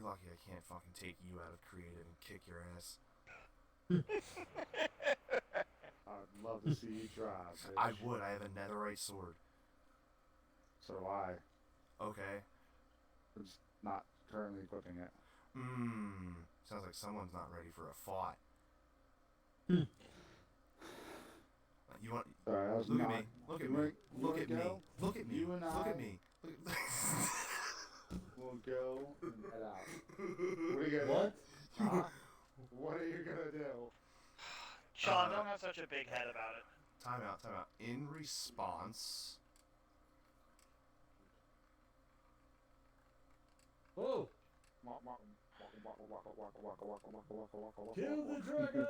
You're lucky I can't fucking take you out of creative and kick your ass. I'd love to see you try, bitch. I would. I have a netherite sword. So do I. Okay. I'm just not currently equipping it. Sounds like someone's not ready for a fight. You want? Sorry, I was look not. at me. Look at me. Look at me. Look at me. You and Look I at me. will go and head out. What are you gonna What? do? Huh? What are you gonna do? Sean, don't have such a big head about it. Time out. Time out. In response. Oh! Kill the dragon!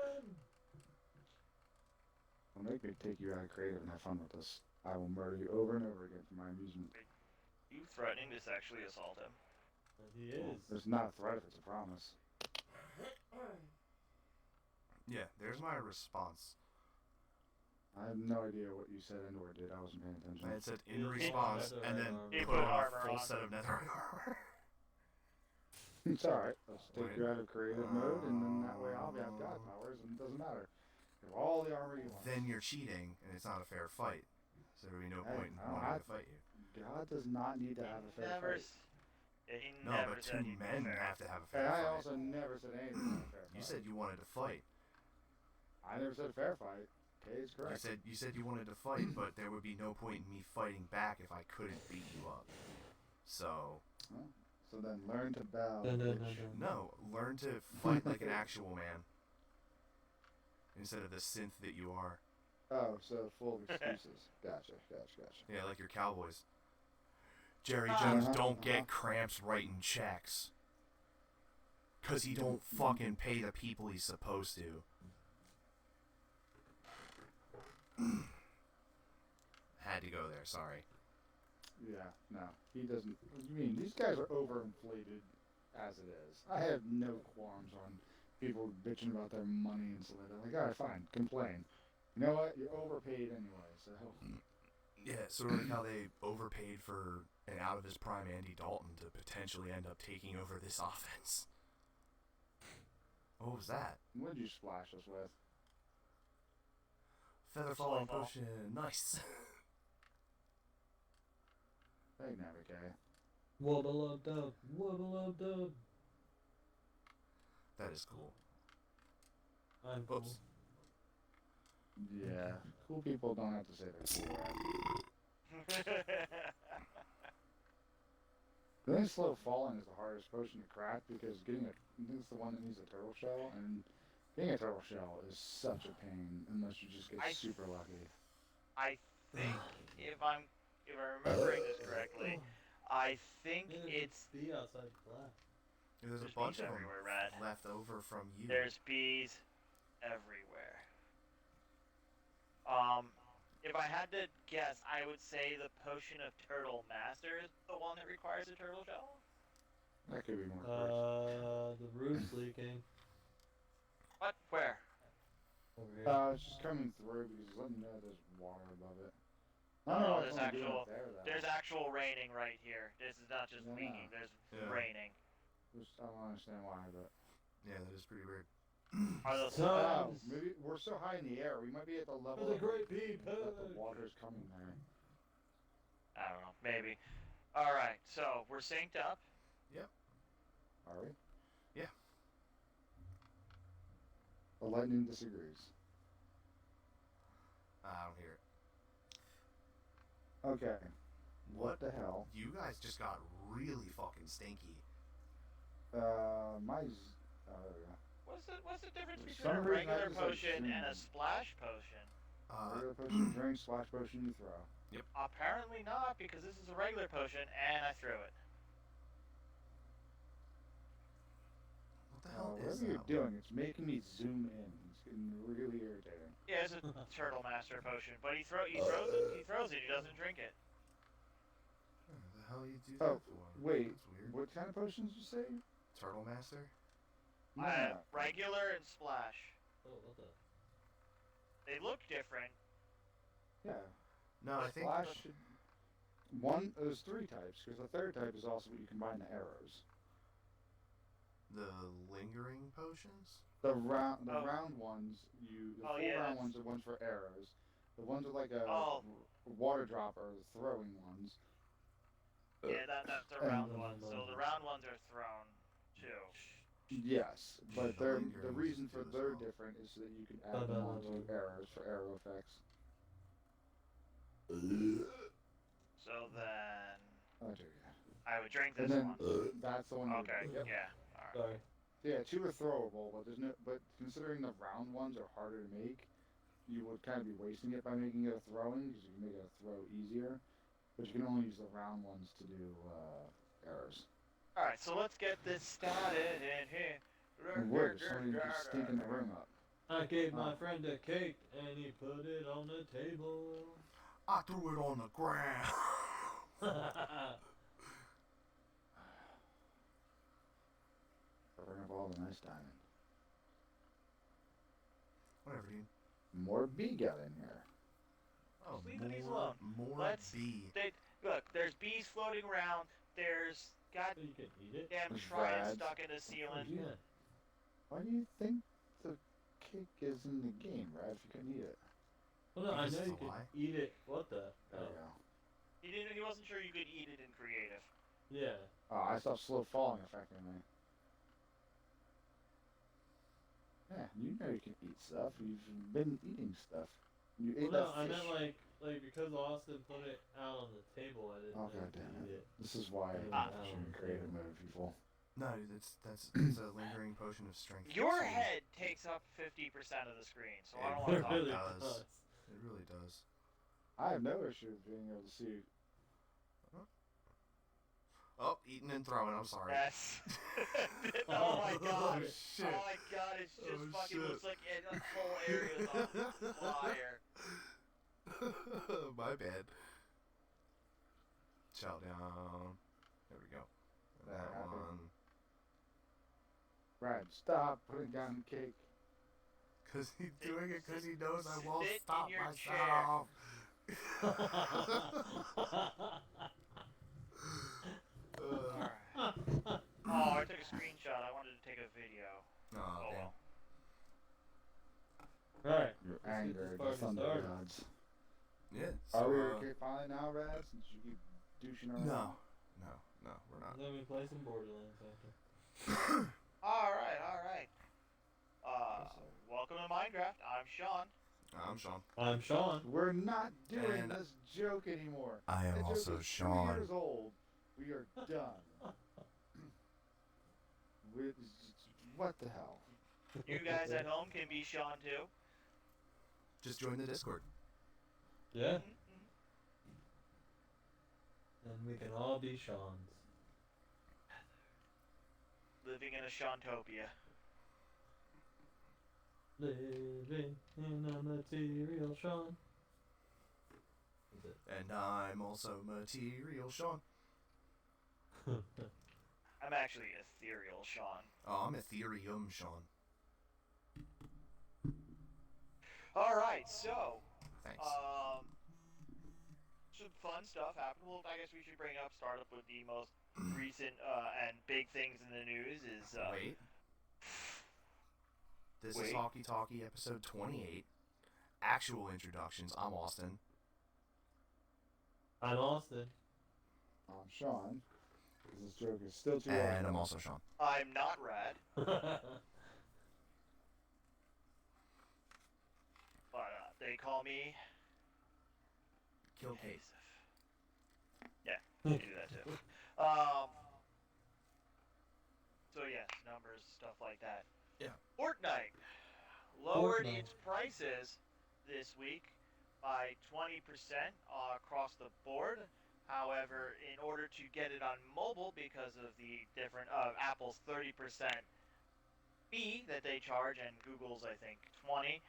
Don't make me take you out of creative and have fun with this. I will murder you over and over again for my amusement. You threatening to sexually assault him? He is. It's not a threat if it's a promise. Yeah, there's my response. I have no idea what you said and or did. I wasn't paying attention. And it said in response, and then He put put on a armor full on. set of netherite armor. It's alright. Let's take you out of creative mode, and then that way I'll have god powers, and it doesn't matter. You have all the armor you want. Then you're cheating, and it's not a fair fight. So there would be no point in wanting to fight you. God does not need to have a fair fight. He No, never but said two he'd be men fair. have to have a And fair I fight. also never said anything about a fair fight. You said you wanted to fight. I never said fair fight. Okay, is correct. You said you wanted to fight, but there would be no point in me fighting back if I couldn't beat you up. So Well, so then learn to bow. No, bitch. no, learn to fight like an actual man instead of the synth that you are. Oh, so full of excuses. Gotcha. Yeah, like your Cowboys. Jerry Jones don't get cramps writing checks. 'Cause he don't fucking pay the people he's supposed to. Had to go there, sorry. Yeah, no, he doesn't. What do you mean? These guys are overinflated as it is. I have no qualms on people bitching about their money and stuff like that. Like, alright, fine, complain. You know what? You're overpaid anyway, so. Yeah, sort of like how they overpaid for an out of his prime Andy Dalton to potentially end up taking over this offense. What was that? What did you splash us with? Feather falling potion, nice. Hey, Navigay. Wubble up dub, wubble up dub. That is cool. I'm cool. Oops. Yeah, cool people don't have to say they're cool, right? I think slow falling is the hardest potion to crack because it's the one that needs a turtle shell, and getting a turtle shell is such a pain unless you just get super lucky. I think if I'm remembering this correctly, I think it's be outside class. There's a There's bunch bees of everywhere, them Rad. left over from you. there's bees everywhere. If I had to guess, I would say the potion of Turtle Master is the one that requires a turtle shell. That could be more correct. The roof's leaking. What? Where? Over here. It's just coming through because it's letting me know there's water above it. Oh, it's there's only doing actual it there, though. there's actual raining right here. This is not just Yeah. leaking. There's Yeah. raining. I don't understand why, but Yeah, that is pretty weird. Are those So- maybe we're so high in the air, we might be at the level The great bee that the pig. water's coming there. I don't know. Maybe. All right. So we're synced up. Are we? Yeah. The lightning disagrees. I don't hear it. Okay. What the hell? You guys just got really fucking stinky. My. What's the difference For between some a reason, I regular just, like, potion and a zoomed. splash potion? Regular potion, drink, splash potion, you throw. Apparently not, because this is a regular potion and I threw it. What the hell is Whatever you're that? doing, it's making me zoom in. It's getting really irritating. Yeah, it's a Turtle Master potion, but he throws it. He doesn't drink it. What the hell you do Oh, that for? wait. That's weird. What kind of potions did you say? Turtle Master? No. Regular and splash. Oh, what the? They look different. Yeah. No, I think. Splash should... There's three types, because the third type is also what you combine the arrows. The lingering potions? The round Oh. ones, the Oh, full yeah, round that's- ones are ones for arrows. The ones with like a Oh. water drop are the throwing ones. Yeah, that's the And- round one. So the round ones are thrown too. Yes, but The the lingering reason ones for do as they're well. different is so that you can add them onto arrows for arrow effects. So then Oh dear. I would drink And this then one. that's the one. You would Okay. do. Yep. Yeah. All right. Sorry. Yeah, two are throwable, but there's no. But considering the round ones are harder to make, you would kind of be wasting it by making it a throwing because you can make it a throw easier. But you can only use the round ones to do arrows. All right. So let's get this started in here. And we're starting to stinking the room up. I gave my friend a cake and he put it on the table. I threw it on the ground. Bring up all the nice diamond. Whatever, dude. More bee got in here. Oh, Just leave the bees alone. more Let's- bee. Look, there's bees floating around. There's So you can eat it? goddamn There's tridents rads. stuck in the ceiling. Yeah. Why do you think the cake is in the game, Brad, if you couldn't eat it? Well, no, I Because know it's you a can lie. eat it. What the? There Oh. you go. He wasn't sure you could eat it in creative. Yeah. Oh, I saw slow falling affecting me. Yeah, you know you can eat stuff. You've been eating stuff. You ate Well, no, that I fish. meant like because Austin put it out on the table, I didn't Oh, know you God could damn eat it. it. This is why Ah. I'm in creative mode, people. No, dude, it's a lingering potion of strength. Your So head takes up 50% of the screen, so I don't It want to talk really about it. does. It really does. I have no issue with being able to see. Oh, eating and throwing. I'm sorry. Yes. Oh my god. Oh, shit. Oh my god, it's just Oh, fucking shit. looks like the whole area is on fire. My bad. Chow down. There we go. That That happened. one. Brad, stop putting down the cake. Cause he's doing it because he knows I won't Sit in stop your myself. Alright. Oh, I took a screenshot. I wanted to take a video. Oh, Oh damn. well. Alright. Your Let's get anger, this the party thunder started. gods. Yeah. Are we So, okay finally now, Brad? Since you keep douching around? no, we're not. Let me play some Borderlands after. Alright. Welcome to Minecraft. I'm Sean. I'm Sean. I'm Sean. We're not doing And this joke anymore. I am That joke also is 2 Sean. years old. We are done. What the hell? You guys at home can be Sean too. Just join the Discord. Yeah. Mhm. And we can all be Sean's. Living in a Shawntopia. Living in a material Sean. Is it? And I'm also Material Sean. I'm actually ethereal Sean. Oh, I'm Ethereum Sean. Alright, so Thanks. some fun stuff happened. Well, I guess we should start up with the most recent and big things in the news is Wait. This is Wait. Hawkie Talkie episode 28. Actual introductions. I'm Austin. I'm Austin. I'm Sean. This joke is still too And I'm old. also Sean. I'm not rad, but they call me Kill Kate. Evasive. Yeah, you do that too. So yes, numbers, stuff like that. Yeah. Fortnite lowered Fortnite. its prices this week by 20% across the board. However, in order to get it on mobile, because of the different Apple's 30% fee that they charge and Google's I think 20,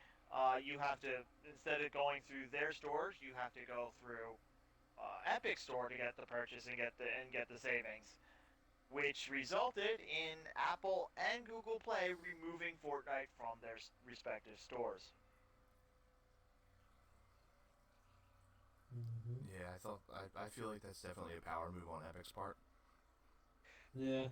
you have to, instead of going through their stores, you have to go through Epic Store to get the purchase and get the savings, which resulted in Apple and Google Play removing Fortnite from their respective stores. Mhm. Yeah, I feel like that's definitely a power move on Epic's part. Yeah.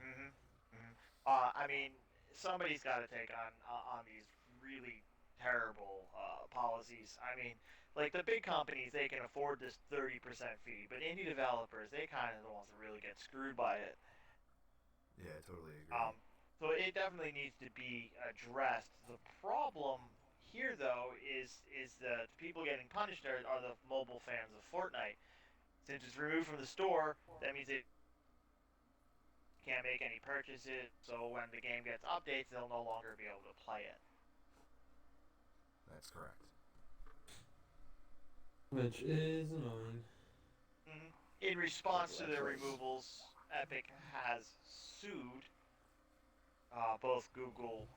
I mean, somebody's got to take on these really terrible policies. I mean, like the big companies, they can afford this 30% fee, but indie developers, they kind of the ones that really get screwed by it. Yeah, I totally agree. Um, so it definitely needs to be addressed. The problem here, though, is the people getting punished are the mobile fans of Fortnite. Since it's removed from the store, that means they can't make any purchases. So when the game gets updates, they'll no longer be able to play it. That's correct. Which is annoying. In response to the Choice. removals, Epic has sued both Google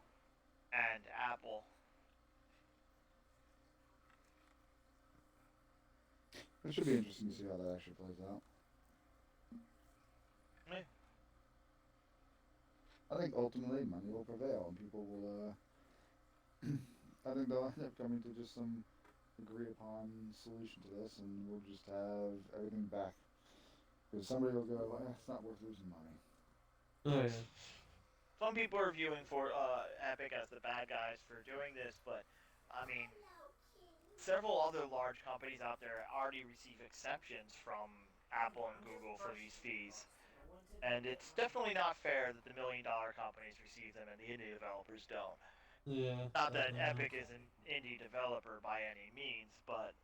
and Apple. It should be interesting to see how that actually plays out. Eh, I think ultimately money will prevail, and people will. I think they'll end up coming to just some agreed upon solution to this, and we'll just have everything back. Because somebody will go, it's not worth losing money. Oh yeah. Some people are viewing for Epic as the bad guys for doing this, but I mean, several other large companies out there already receive exceptions from Apple and Google for these fees. And it's definitely not fair that the $1 million companies receive them and the indie developers don't. Yeah, Not that definitely not. Epic is an indie developer by any means, but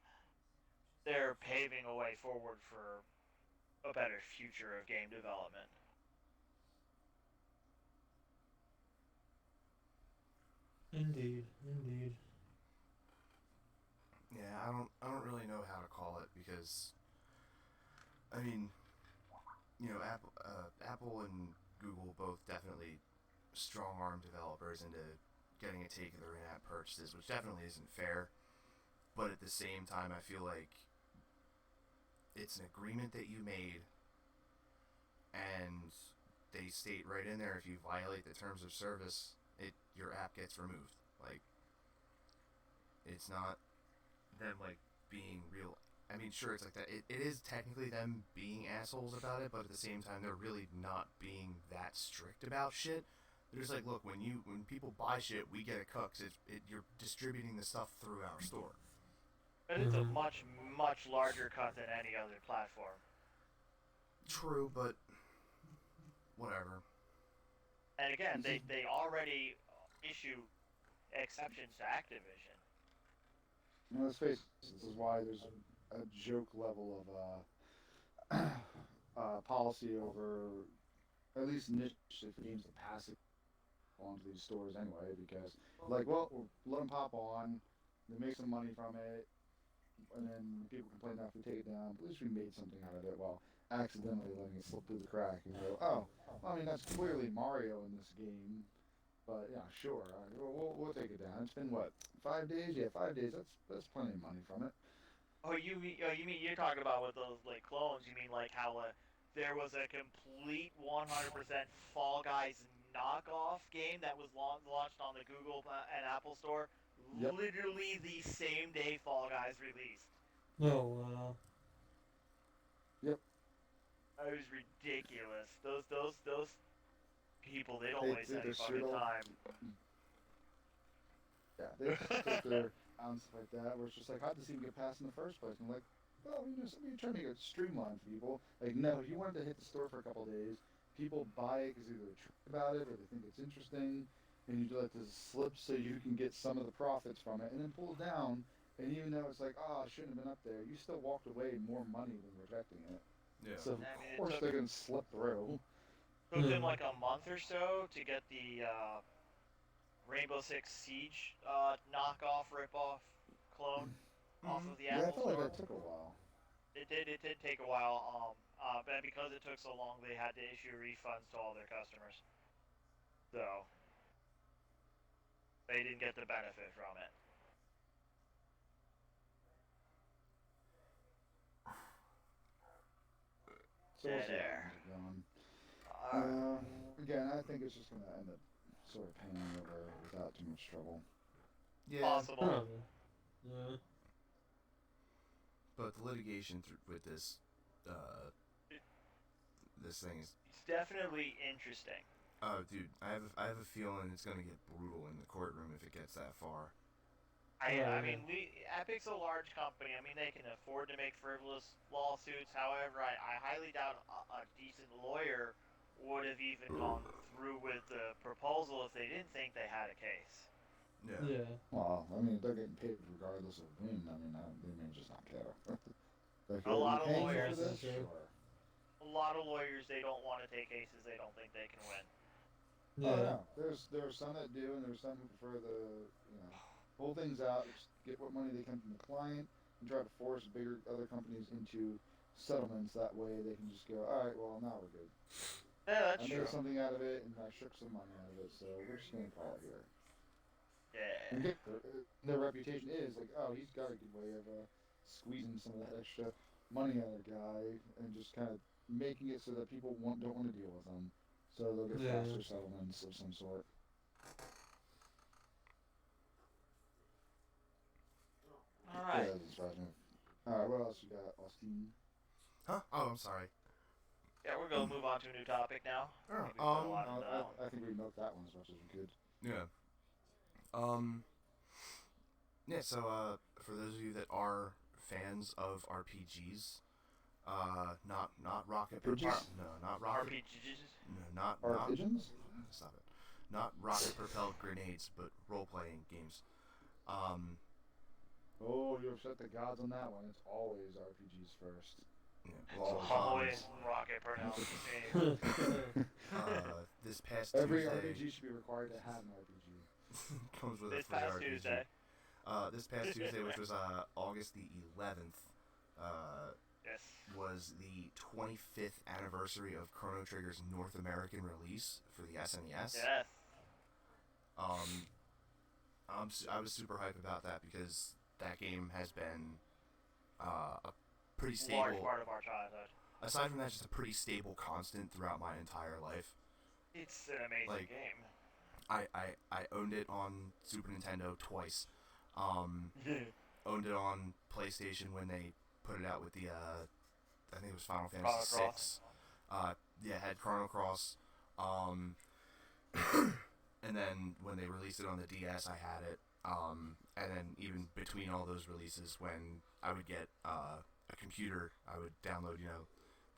they're paving a way forward for a better future of game development. Indeed, indeed. Yeah, I don't really know how to call it because I mean, Apple and Google both definitely strong arm developers into getting a take of their in-app purchases, which definitely isn't fair. But at the same time, I feel like it's an agreement that you made, and they state right in there if you violate the terms of service, your app gets removed. Like it's not them like being real. I mean, sure, it's like that. It is technically them being assholes about it, but at the same time, they're really not being that strict about shit. They're just like, look, when people buy shit, we get a cut because you're distributing the stuff through our store. But it's a Mm-hmm. much, much larger cut than any other platform. True, but whatever. And again, This is, they already issue exceptions to Activision. let's face it, this is why there's a joke level of policy over at least initially for games to pass it onto these stores anyway, because like, well, we'll let them pop on, they make some money from it, and then people complain after we take it down. But at least we made something out of it while accidentally letting it slip through the crack and go, oh, well, I mean that's clearly Mario in this game. But yeah, sure, we'll take it down. It's been what 5 days? Yeah, 5 days. That's plenty of money from it. You mean you're talking about with those like clones? You mean like how there was a complete 100% Fall Guys knockoff game that was launched on the Google and Apple Store, Yep, literally the same day Fall Guys released. Oh wow. yep. It was ridiculous. Those people, they don't They waste did any their shit fucking all. time. Yeah, they just took their and stuff like that. Where it's just like, how'd this even get passed in the first place? And I'm like, well, somebody trying to make it streamlined for people. Like, no, you wanted to hit the store for a couple of days. People buy it because either they're tricked about it or they think it's interesting, and you let this slip so you can get some of the profits from it, and then pull it down. And even though it's like, oh, I shouldn't have been up there, you still walked away more money than rejecting it. Yeah. So of I mean, course they're gonna slip through. took them Mm. like a month or so to get the Rainbow Six Siege knockoff ripoff clone off Mm-hmm. of the Yeah, I Apple felt like Store. that took a while. It did take a while. But because it took so long, they had to issue refunds to all their customers. So they didn't get the benefit from it. So we'll Dead see how air. things are going. Uh, Again, I think it's just gonna end up sort of panning over without too much trouble. Yeah, Possible. Probably. Yeah. but the litigation with uh, It, this thing is it's definitely interesting. Oh, dude, I have a feeling it's gonna get brutal in the courtroom if it gets that far. I mean, Epic's a large company. I mean, they can afford to make frivolous lawsuits. However, I highly doubt a decent lawyer would have even gone through with the proposal if they didn't think they had a case. Yeah. Yeah. Well, I mean, they're getting paid regardless of win. I mean, they may just not care. Like, A are you lot of paying me for lawyers, this? Sure. Sure. a lot of lawyers, they don't want to take cases they don't think they can win. Oh Yeah. no, there are some that do, and there's some who prefer pull things out, just get what money they can from the client, and try to force bigger other companies into settlements. That way, they can just go, all right, well now we're good. Yeah, I that's true. made something out of it, and I shook some money out of it, so we're just gonna call it here. And Yeah. their reputation is like, oh, he's got a good way of squeezing some of that extra money out of the guy, and just kind of making it so that people don't want to deal with him. So they'll get Yeah. faster settlements of some sort. All Yeah, right. that doesn't surprise me. Alright, what else you got, Austin? Huh? Oh, I'm sorry. Yeah, we're gonna move on to a new topic now. Oh, I think we've done a lot of that one. I think we milked that one as much as we could. Yeah. Yeah. So, for those of you that are fans of RPGs, not rocket RPGs? no, not rocket, RPGs. no, not Our not pigeons? stop it, not rocket propelled grenades, but role playing games. Um, Oh, you upset the gods on that one. It's always RPGs first. yeah, It's well, always rocket pronounced. this past Every Tuesday RPG should be required to have an RPG. comes with This a free past RPG. Tuesday. This past Tuesday, which was August the 11th, Yes. was the 25th anniversary of Chrono Trigger's North American release for the SNES. Yes. I was super hyped about that because that game has been a pretty Large stable. part of our childhood. Aside from that, just a pretty stable constant throughout my entire life. It's an amazing Like, game. I owned it on Super Nintendo twice. Owned it on PlayStation when they put it out with the I think it was Final Fantasy Chrono VI. Yeah, had Chrono Cross. And then when they released it on the DS, I had it. And then even between all those releases, when I would get a computer, I would download,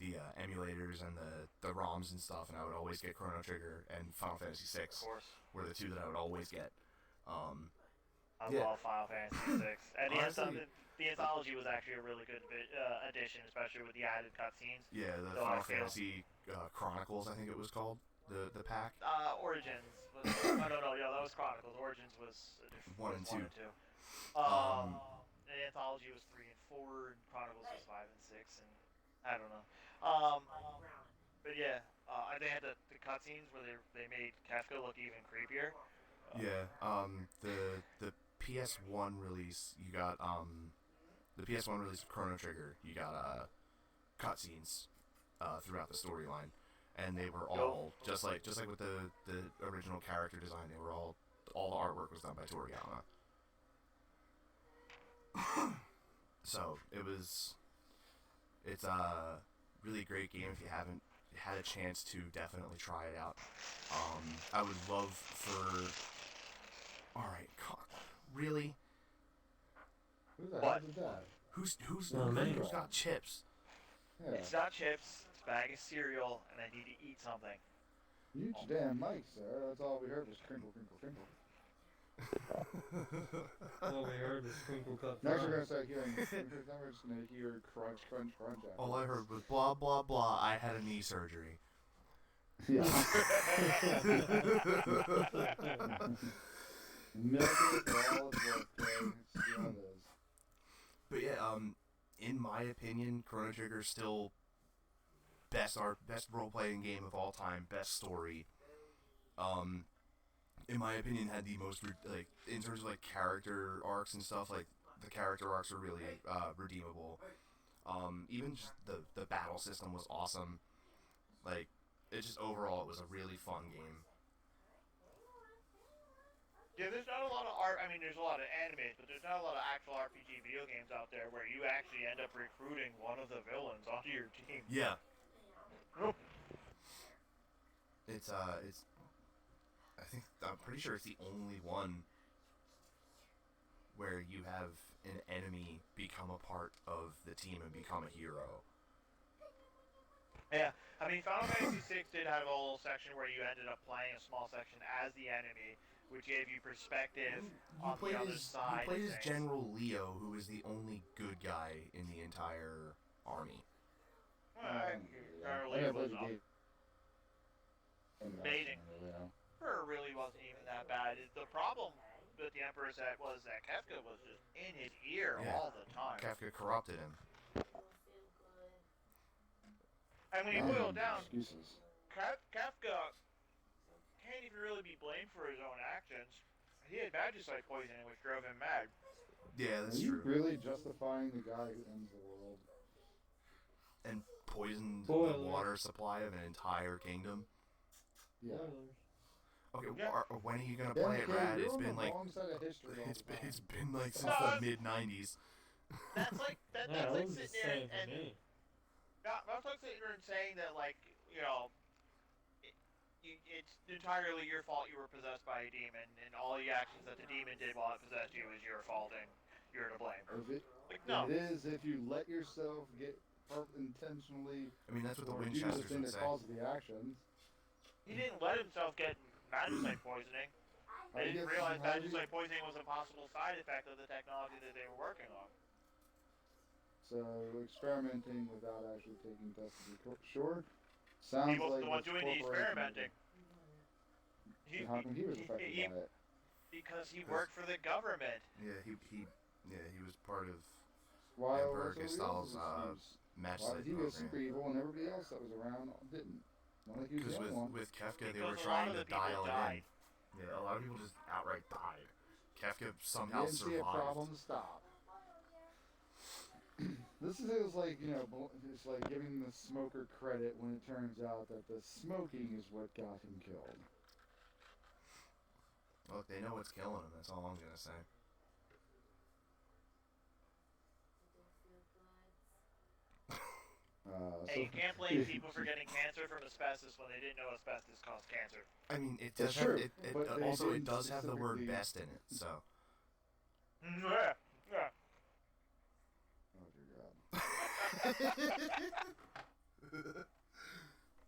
the emulators and the ROMs and stuff, and I would always get Chrono Trigger and Final Fantasy VI Of course. were the two that I would always get. I Yeah. love Final Fantasy VI. And Honestly- the anthology was actually a really good addition, especially with the added cutscenes. Yeah, the So I Final feel- Fantasy Chronicles, I think it was called, the pack. Origins. I don't know. Yeah, that was Chronicles. Origins was a different 1 and 2. The anthology was 3 and 4, and Chronicles was 5 and 6, and I don't know. But yeah, they had the cutscenes where they made Kefka look even creepier. Yeah, the PS1 release, you got the PS1 release of Chrono Trigger, you got cutscenes throughout the storyline, and they were all just like with the original character design. They were all the artwork was done by Toriyama. So it's a really great game. If you haven't had a chance to, definitely try it out. I would love for. All right, really? Who the What? hell did that? Who's me. who's got chips? Yeah. It's not chips. It's a bag of cereal, and I need to eat something. Mute your damn mic, sir. That's all we heard was crinkle, crinkle, crinkle. All we heard was Twinkle Cut Next we're Fries. gonna start hearing. Then we're just gonna hear crunch, crunch, crunch. After All I heard was blah blah blah. I had a knee surgery. Yeah. Milk it for all it's worth, okay? It's how it is. But yeah, in my opinion, Chrono Trigger is still best role playing game of all time, best story. In my opinion, had the most in terms of like character arcs and stuff. Like the character arcs are really redeemable. Even just the battle system was awesome. Like it just overall, it was a really fun game. Yeah, there's not a lot of there's a lot of animes, but there's not a lot of actual RPG video games out there where you actually end up recruiting one of the villains onto your team. Yeah. it's I'm pretty sure it's the only one where you have an enemy become a part of the team and become a hero. Yeah, I mean, Final Fantasy VI did have a little section where you ended up playing a small section as the enemy, which gave you perspective on the other You side of played as things. General Leo, who is the only good guy in the entire army. Generally, it was baiting. Really wasn't even that bad. The problem with the Emperor's Set was that Kefka was just in his ear all the time. Kefka corrupted him. And when you boil it down, excuses. Kefka can't even really be blamed for his own actions. He had Magicite poisoning, which drove him mad. Yeah, that's true. true. Are you really justifying the guy who ends the world? And poisoned the water supply of an entire kingdom? Yeah. Okay, when are you gonna play it, Rad? It's been like it's been like since the mid-90s. That's like that's like sitting there and that's like sitting there and saying that, like, you know, it's entirely your fault you were possessed by a demon, and all the actions that the demon did while it possessed you is your fault, and you're to blame. No. It is if you let yourself get intentionally. I mean, that's what the Winchesters would say. Cause the actions. He didn't let himself get Magicite poisoning. They didn't realize Magicite poisoning was a possible side effect of the technology that they were working on. So experimenting without actually taking tests to be sure. Sounds he wasn't like the one doing the experimenting. How come he was affected by it? Because he worked for the government. Yeah, he was part of Why Emperor Gestal's Magicite he was super evil and everybody else that was around didn't. Because with Kefka, they were trying to dial it in. Yeah, a lot of people just outright died. Kefka somehow survived. See a problem stop. This is like, you know, it's like giving the smoker credit when it turns out that the smoking is what got him killed. Look, they know what's killing him. That's all I'm gonna say. Hey, you can't blame people for getting cancer from asbestos when they didn't know asbestos caused cancer. I mean, it does have it does have the word "best" in it, so. Yeah. Oh dear God.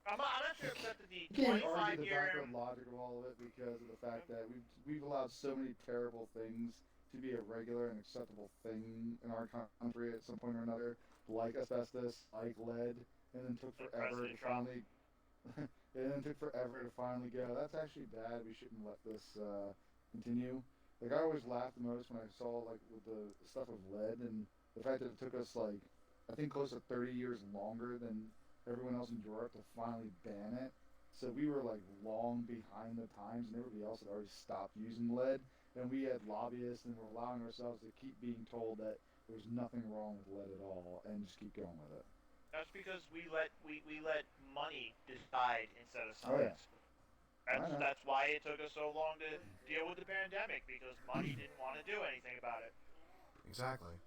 I'm actually upset that the 25-year. You can't argue the backward logic of all of it because of the fact that we've allowed so many terrible things to be a regular and acceptable thing in our country at some point or another, like asbestos, like lead, and then took forever to finally go. That's actually bad. We shouldn't let this continue. Like, I always laughed the most when I saw, like, with the stuff of lead and the fact that it took us, like, I think close to 30 years longer than everyone else in Europe to finally ban it. So we were, like, long behind the times, and everybody else had already stopped using lead. And we had lobbyists, and we're allowing ourselves to keep being told that there's nothing wrong with lead at all, and just keep going with it. That's because we let money decide instead of science. Oh, yeah. That's why it took us so long to deal with the pandemic, because money didn't want to do anything about it. Exactly.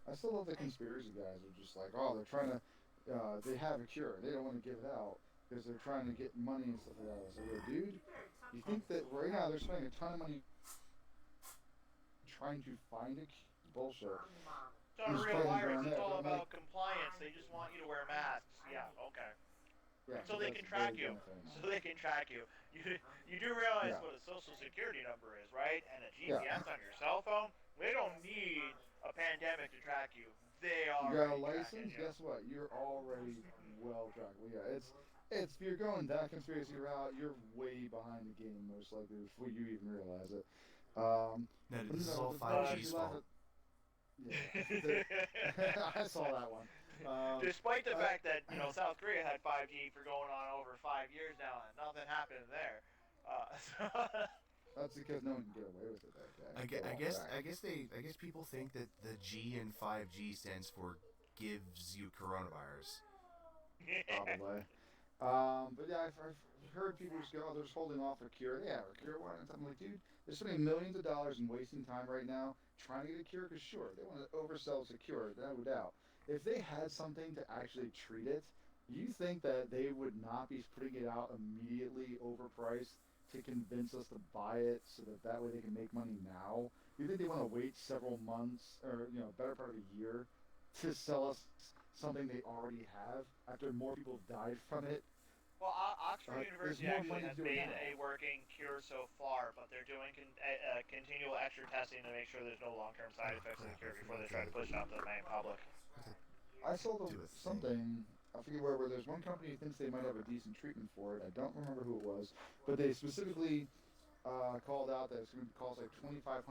I still love the conspiracy guys who are just like, oh, they're trying to, they have a cure. They don't want to give it out because they're trying to get money and stuff like that. So, dude, you think that right now they're spending a ton of money trying to find a cure? Bullshit. It's not a real virus. It's all about compliance. They just want you to wear masks. Yeah, okay. Yeah, so they can track you. You do realize what a social security number is, right? And a GPS on your cell phone? They don't need a pandemic to track you. They are. You got a license? Guess what? You're already well tracked. Well, yeah, it's if you're going that conspiracy route, you're way behind the game most likely before you even realize it. No, this is all 5G's fault. Yeah. I saw that one. Despite the fact that, you know, South Korea had 5G for going on over 5 years now, and nothing happened there. That's because no one can get away with it that day. I guess people think that the G in 5G stands for gives you coronavirus. Probably. But yeah, I've heard people just go, oh, they're just holding off a cure. Yeah, a cure one. And I'm like, dude, they're spending millions of dollars and wasting time right now trying to get a cure. Because sure, they want to oversell us a cure, no doubt. If they had something to actually treat it, You think that they would not be putting it out immediately overpriced to convince us to buy it so that that way they can make money now? You think they want to wait several months or better part of a year to sell us something they already have after more people have died from it? Well, Oxford There's University more actually money to has do it made now. a working cure so far, but they're doing continual extra testing to make sure there's no long-term side Oh effects of the crap! I cure before they forgot try to push it out to the main public. to I saw do a thing. something. I forget where there's one company who thinks they might have a decent treatment for it. I don't remember who it was, but they specifically called out that it's going to cost like $2,500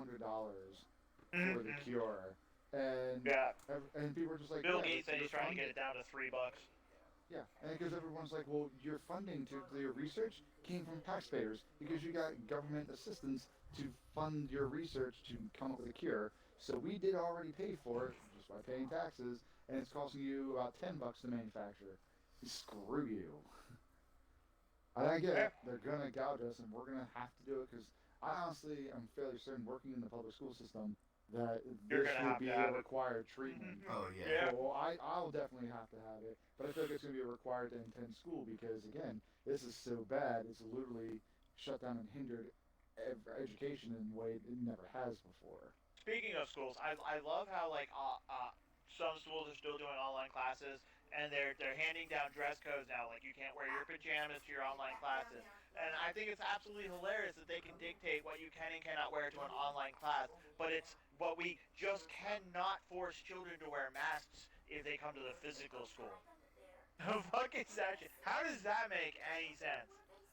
for the Mm-hmm. cure, and Yeah, and people were just like, Bill yeah, Gates said you're he's trying to get funding. it down to $3. Yeah, and because everyone's like, well, your funding to your research came from taxpayers because you got government assistance to fund your research to come up with a cure. So we did already pay for it just by paying taxes, and it's costing you about $10 to manufacture. Screw you. I get Yeah, it. They're gonna gouge us, and we're gonna have to do it because I honestly am fairly certain, working in the public school system, that you're this gonna will have to be a have it. required treatment. Oh yeah. Yeah. Well, I'll definitely have to have it, but I feel like it's gonna be required to attend school because again, this is so bad. It's literally shut down and hindered education in a way it never has before. Speaking of schools, I love how some schools are still doing online classes and they're handing down dress codes now. Like you can't wear your pajamas to your online classes, and I think it's absolutely hilarious that they can dictate what you can and cannot wear to an online class. But we just cannot force children to wear masks if they come to the physical school. The fuck is that shit? How does that make any sense?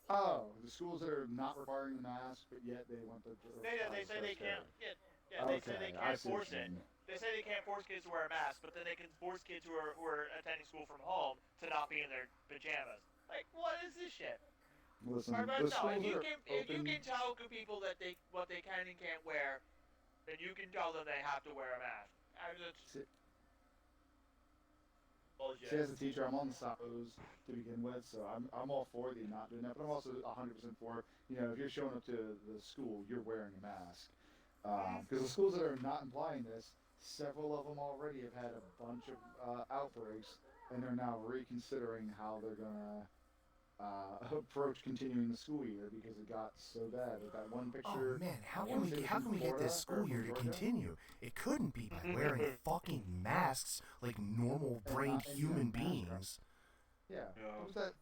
Oh, the schools that are not requiring the mask, but yet they want the They say dress they can't. code. Yeah, they say they Okay, I can't see what force you it. mean. They say they can't force kids to wear a mask, but then they can force kids who are attending school from home to not be in their pajamas. Like, what is this shit? Or, Listen, but the no, schools that are if you can open. tell people that they what they can and can't wear, then you can tell them they have to wear a mask. I mean, it's See, bullshit. as a teacher, I'm on the SAPOs to begin with, so I'm all for the not doing that. But I'm also 100% for if you're showing up to the school, you're wearing a mask. Because the schools that are not implying this, several of them already have had a bunch of outbreaks, and they're now reconsidering how they're gonna approach continuing the school year because it got so bad. With that one Oh picture, man, I want to say it was how from can we get this Florida or school year from to Georgia. continue? It couldn't be by wearing fucking masks like normal And brained not human NASCAR. beings. Yeah. What No. was that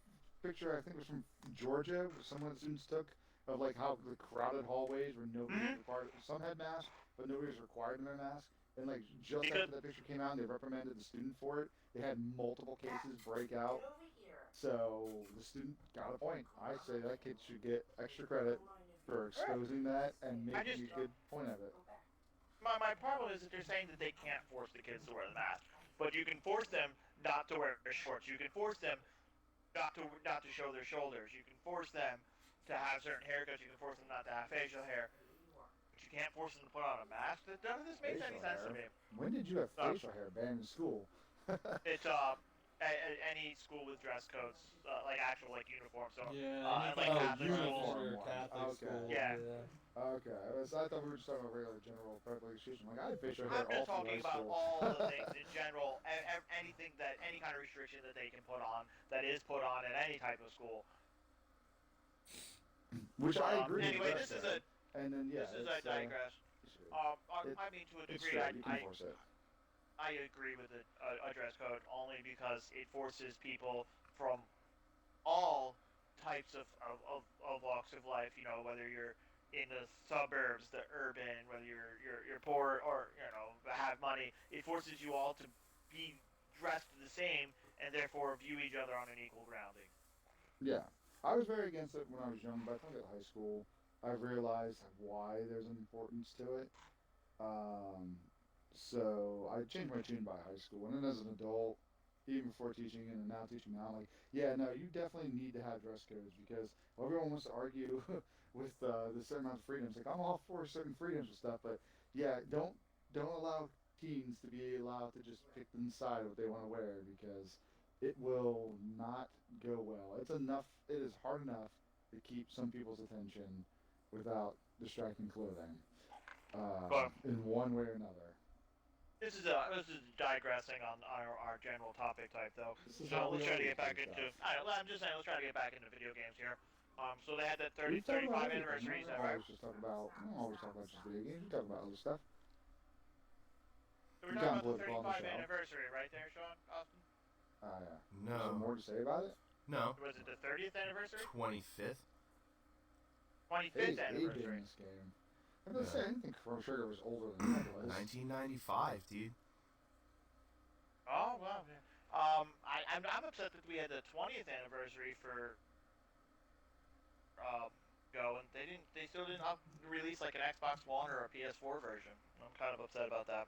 picture? I think it was from Georgia. Some of the students took of like how the crowded hallways where nobody was Mm-hmm. required. Some had masks, but nobody was required to wear a mask. And like just Because after that picture came out, and they reprimanded the student for it. They had multiple cases break out. So the student got a point. I say that kid should get extra credit for exposing that and I making just a good point of it. my problem is that they're saying that they can't force the kids to wear the mask, but you can force them not to wear shorts. You can force them not to show their shoulders. You can force them to have certain haircuts. You can force them not to have facial hair, but you can't force them to put on a mask. None of this makes any Facial sense to hair. me. When did you have Uh, facial hair banned in school? it's any school with dress codes, like actual like uniform. So Yeah, and anything like Oh, with Catholic French schools. uniform or ones. Catholic Okay. schools, Yeah, yeah. Okay, I thought we were just talking about regular general public education. Like I had facial I'm hair just all through talking high about school, all the things in general, anything that any kind of restriction that they can put on that is put on at any type of school. which But I agree with anyway, dress code. And then yeah, this is a it's digress. you should. It, I mean, to a it's degree, good. You can force it. I agree with a dress code only because it forces people from all types of walks of life. You know, whether you're in the suburbs, the urban, whether you're poor or have money, it forces you all to be dressed the same and therefore view each other on an equal grounding. Yeah, I was very against it when I was young, but I think at high school I've realized why there's an importance to it. Um, so I changed my tune by high school, and then as an adult, even before teaching and now teaching now, I'm like, yeah, no, you definitely need to have dress codes because everyone wants to argue with the certain amount of freedoms. Like I'm all for certain freedoms and stuff, but yeah, don't allow teens to be allowed to just pick inside what they want to wear because it will not go well. It's enough. It is hard enough to keep some people's attention without distracting clothing But in one way or another. This is digressing on our general topic type though. This is So how we let's try to always get back do into. stuff. I'm just saying, let's try to get back into video games here. So they had that We talk about 35 everything. anniversary, is We don't that right? always just talk about. We don't always talk about just video games. We talk about other stuff. So we're We talking got about the political on the 35 show. anniversary, right there, Sean Austin? Yeah. Is there No. more to say about it? No. Was it the 30th anniversary? 25th. 25th Aged in anniversary. this game. I'm gonna say anything Chrono Trigger was older than that was. 1995, dude. Oh wow. Yeah. I'm upset that we had the 20th anniversary for Go, and they still didn't release like an Xbox One or a PS4 version. I'm kind of upset about that.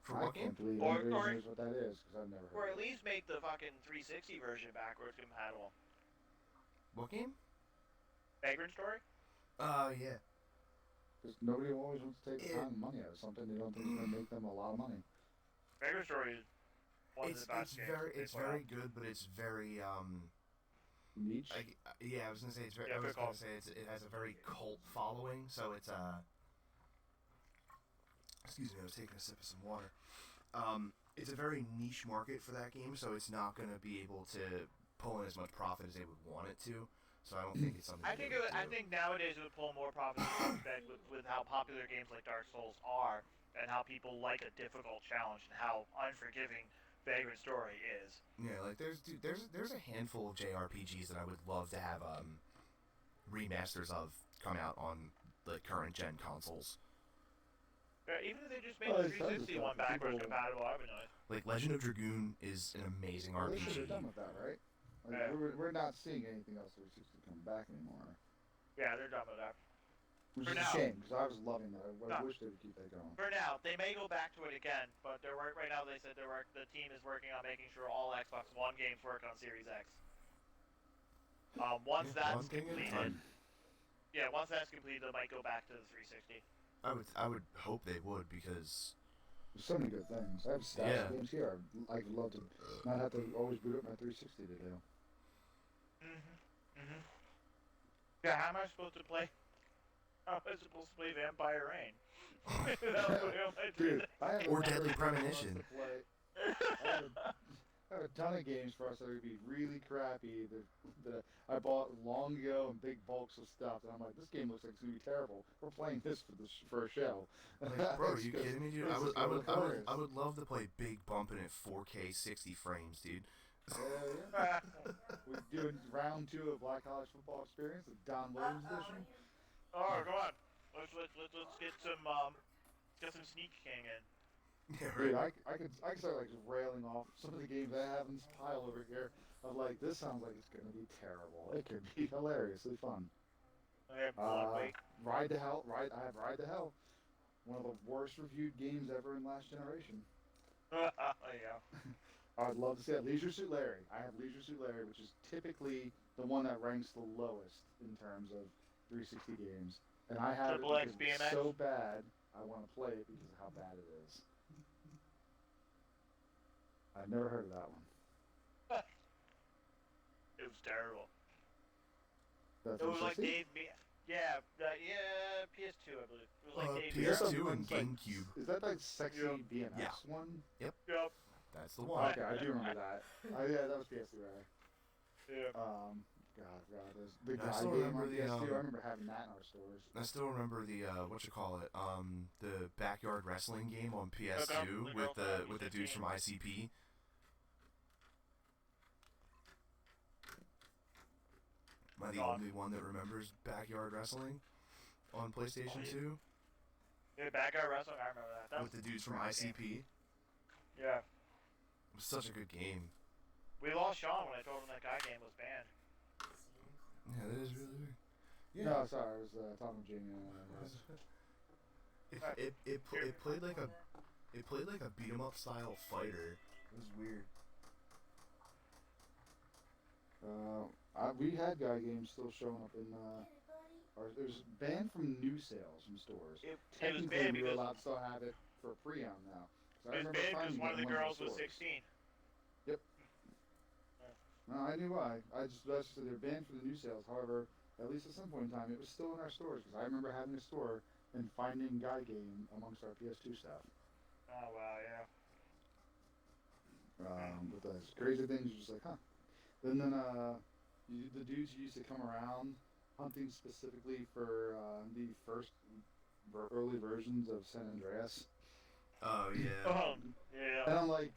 For I what can't game? believe Or- anybody or- knows what that is because I've never Or heard at of it. least make the fucking 360 version backwards compatible. What game? Vagrant Story? Yeah. Because nobody always wants to take the time and money out of something they don't think is going to make them a lot of money. Vagrant Story is one of the best games. It's very good, but it's very Niche? yeah, I was gonna say it's very. Yeah, I was good call. gonna say it has a very cult following, so it's Excuse me, I was taking a sip of some water. It's a very niche market for that game, so it's not gonna be able to pull in as much profit as they would want it to. So I don't think it's something. I think nowadays it would pull more profit with how popular games like Dark Souls are, and how people like a difficult challenge, and how unforgiving Vagrant Story is. Yeah, like there's a handful of JRPGs that I would love to have remasters of come out on the current gen consoles. Even if they just made the 360 one backwards compatible, that'd be nice. Like Legend of Dragoon is an amazing Well, they should RPG. have done with that, right? Like, Yeah. we're not seeing anything else 360 come back anymore. Yeah, they're done with that. Which For is now. a shame, because I was loving that. I No. wish they would keep that going. For now, they may go back to it again, but right now they said the team is working on making sure all Xbox One games work on Series X. Once Yeah, that's one thing at a completed, time. yeah, once that's completed, they might go back to the 360. I would hope they would because There's so many good things. I have stats Yeah. games here. I'd love to not have to always boot up my 360 to do. Yeah, how am I supposed to play? How am I supposed to play Vampire Rain? That was what I Dude, did. I have Or a ton Deadly of games for us Premonition. to play. I have a ton of games for us that would be really crappy that I bought long ago in big bulks of stuff, and I'm like, this game looks like it's gonna be terrible. We're playing this for a show. like, bro, are It's you just- kidding me, dude? it's just hilarious. I would love to play Big Bumpin' at 4K 60 frames, dude. Yeah. We're doing round 2 of Black College Football Experience, the Don Williams edition. Oh, go on. Let's get some sneak king in. Yeah, Dude, right. I could start like just railing off some of the games I have in this pile over here. Of like, this sounds like it's gonna be terrible. It could be hilariously fun. I have Blood Wake. Ride to Hell. I have Ride to Hell. One of the worst reviewed games ever in Last Generation. Yeah. I'd love to see that. Leisure Suit Larry. I have Leisure Suit Larry, which is typically the one that ranks the lowest in terms of 360 games. And I have Triple it X because it's BMX? so bad, I want to play it because of how bad it is. I've never heard of that one. It was terrible. That's It was like 360? yeah, PS2, I believe. It was like Dave. Is that PS2 the and one's like- GameCube. Is that like sexy Yeah. BMX Yeah. one? Yep. That's the one. Okay, I do remember that. Yeah, that was PS2, right? Yeah. God, there's the I guy still game remember on the, PS2. I remember having that in our stores. I still remember the the backyard wrestling game on PS2 the with girl from the dudes from ICP. Am I the God. only one that remembers backyard wrestling on PlayStation Oh, yeah. 2 Yeah, Backyard Wrestling, I remember that. That with was the dudes from a great ICP? game. Yeah. It was such a good game. We lost Sean when I told him that guy game was banned. Yeah, that is really weird. Yeah. No, sorry, I was talking to Jamie. It played like a beat 'em up style fighter. It was weird. We had guy games still showing up in it was banned from new sales from stores. It was Technically, banned we were because allowed to still have it for pre-owned now. So I it was remember banned because finding one it of in the girls stores. was 16. No, I knew why. That's just they're banned for the new sales. However, at least at some point in time, it was still in our stores because I remember having a store and finding guy game amongst our PS2 stuff. Oh wow, yeah. But the crazy things, you're just like, huh. The dudes used to come around hunting specifically for the first early versions of San Andreas. Oh yeah. Yeah. And I'm like,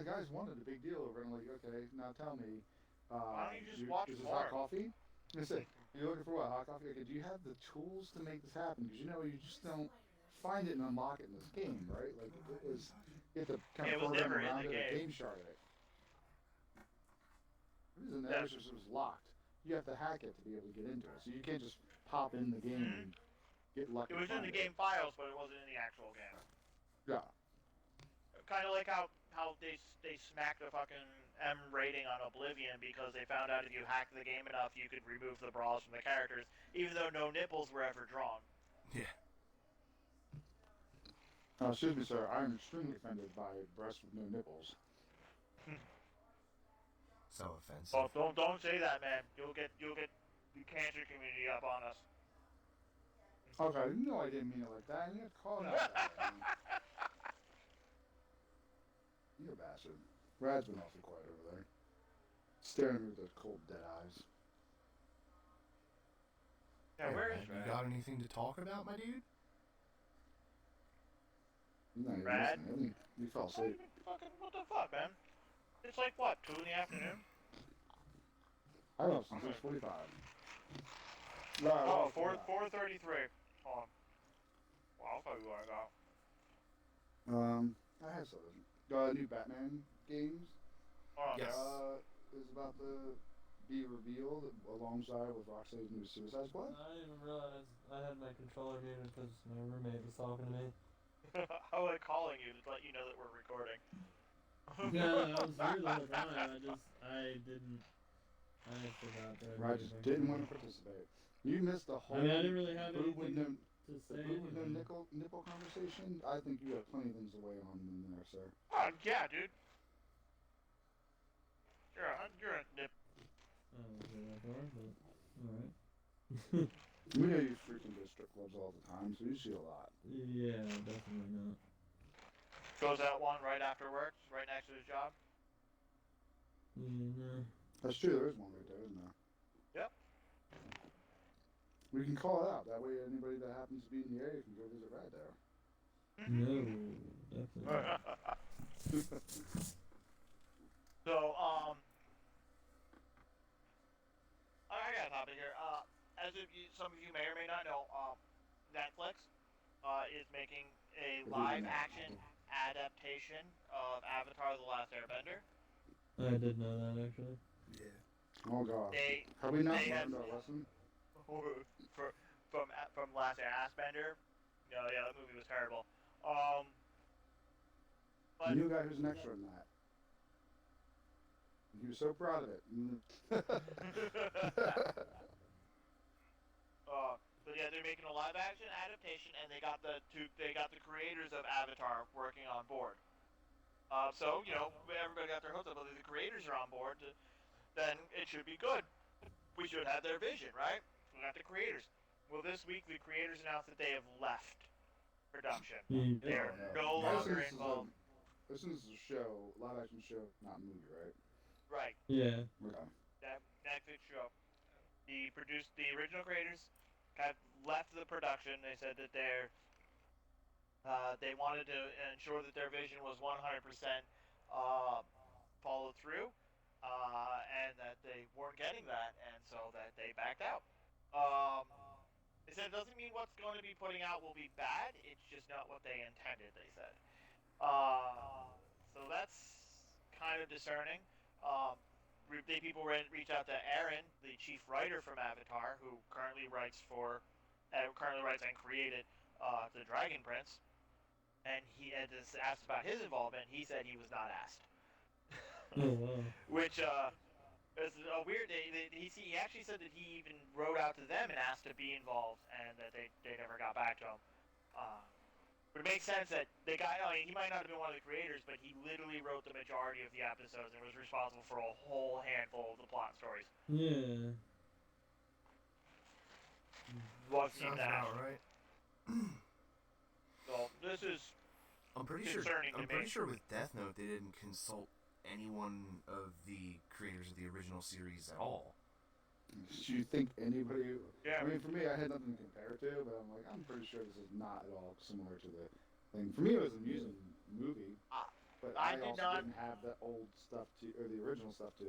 guys wanted a big deal over it. I'm like, okay, now tell me, Why don't you just watch is this porn? hot coffee? And I said, you're looking for what, hot coffee? Okay, do you have the tools to make this happen? Because you just don't find it and unlock it in this game, right? Like, you have to kind It of was program never in around the it, or game. game shard it. It was in there, Yeah. it's just it was locked. You have to hack it to be able to get into it. So you can't just pop in the game Mhm. and get lucky It to was in find the it. game files, but it wasn't in the actual game. Yeah. Kind of like how they smacked the fucking M rating on Oblivion because they found out if you hacked the game enough, you could remove the bras from the characters, even though no nipples were ever drawn. Yeah. Excuse me, sir. I'm extremely offended by breasts with no nipples. So offensive. Well, don't say that, man. You'll get the cancer community up on us. Okay, no, I didn't mean it like that. I didn't call it out that way, man. You a bastard. Rad's been awfully quiet over there. Staring at me with those cold, dead eyes. Yeah, Hey, where Rad, is you Rad? got anything to talk about, my dude? He's not even Rad? listening. He fell asleep. What the fuck, man? It's like what, 2 in the afternoon? I don't know, since 6:45. Oh, 4:33. Hold on. Well, I'll tell you what I got. I have some new Batman games. Hold on, Yes. Is about to be revealed alongside with Rocksteady's new Suicide Squad. I didn't even realize I had my controller muted because my roommate was talking to me. I was calling you to let you know that we're recording. No, I was here the whole time. I forgot that. I just didn't want to participate. You missed the whole. I mean, I didn't really have boob with anything no, to the say. boob with no anyway. nipple conversation. I think you have plenty of things to weigh on in there, sir. Oh, yeah, dude. You're a nip. I don't go that far, but alright. We know you freaking go to strip clubs all the time, so you see a lot. Yeah, definitely not. Goes out one right after work, right next to his job. Yeah, no. That's true. There is one right there, isn't there? Yep. We can call it out. That way, anybody that happens to be in the area can go visit Rad there. No, definitely not. So, I got a topic here. As if some of you may or may not know, Netflix is making a live-action adaptation of Avatar: The Last Airbender. I did know that actually. Yeah. Oh God. They Have we not they learned have- our lesson? from Last Airbender. No, yeah, that movie was terrible. The new guy who's an extra in that. He was so proud of it. But yeah, they're making a live-action adaptation, and they got the creators of Avatar working on board. So everybody got their hopes up. But if the creators are on board, then it should be good. We should have their vision, right? We got the creators. Well, this week the creators announced that they have left production. Yeah. They're Oh, no longer involved. This is a show, live action show, not movie, right? Right. Yeah. Okay. That Netflix show. The original creators have left the production. They said that they wanted to ensure that their vision was 100% followed through, and that they weren't getting that, and so that they backed out. They said it doesn't mean what's going to be putting out will be bad. It's just not what they intended. They said. So that's kind of discerning. People reach out to Aaron, the chief writer from Avatar, who currently writes and created the Dragon Prince, and he had just asked about his involvement. He said he was not asked, Oh wow. which is a weird. He actually said that he even wrote out to them and asked to be involved, and that they never got back to him. But it makes sense that the guy, he might not have been one of the creators, but he literally wrote the majority of the episodes and was responsible for a whole handful of the plot stories. Yeah. Wasn't Sounds even asked. about right. So this is I'm pretty sure. concerning to I'm pretty me. sure with Death Note they didn't consult anyone of the creators of the original series at all. Do you think anybody? Yeah. I mean, for me, I had nothing to compare to, but I'm like, I'm pretty sure this is not at all similar to the thing. For me, it was an amusing movie, but I I did also not- didn't have the old stuff or the original stuff to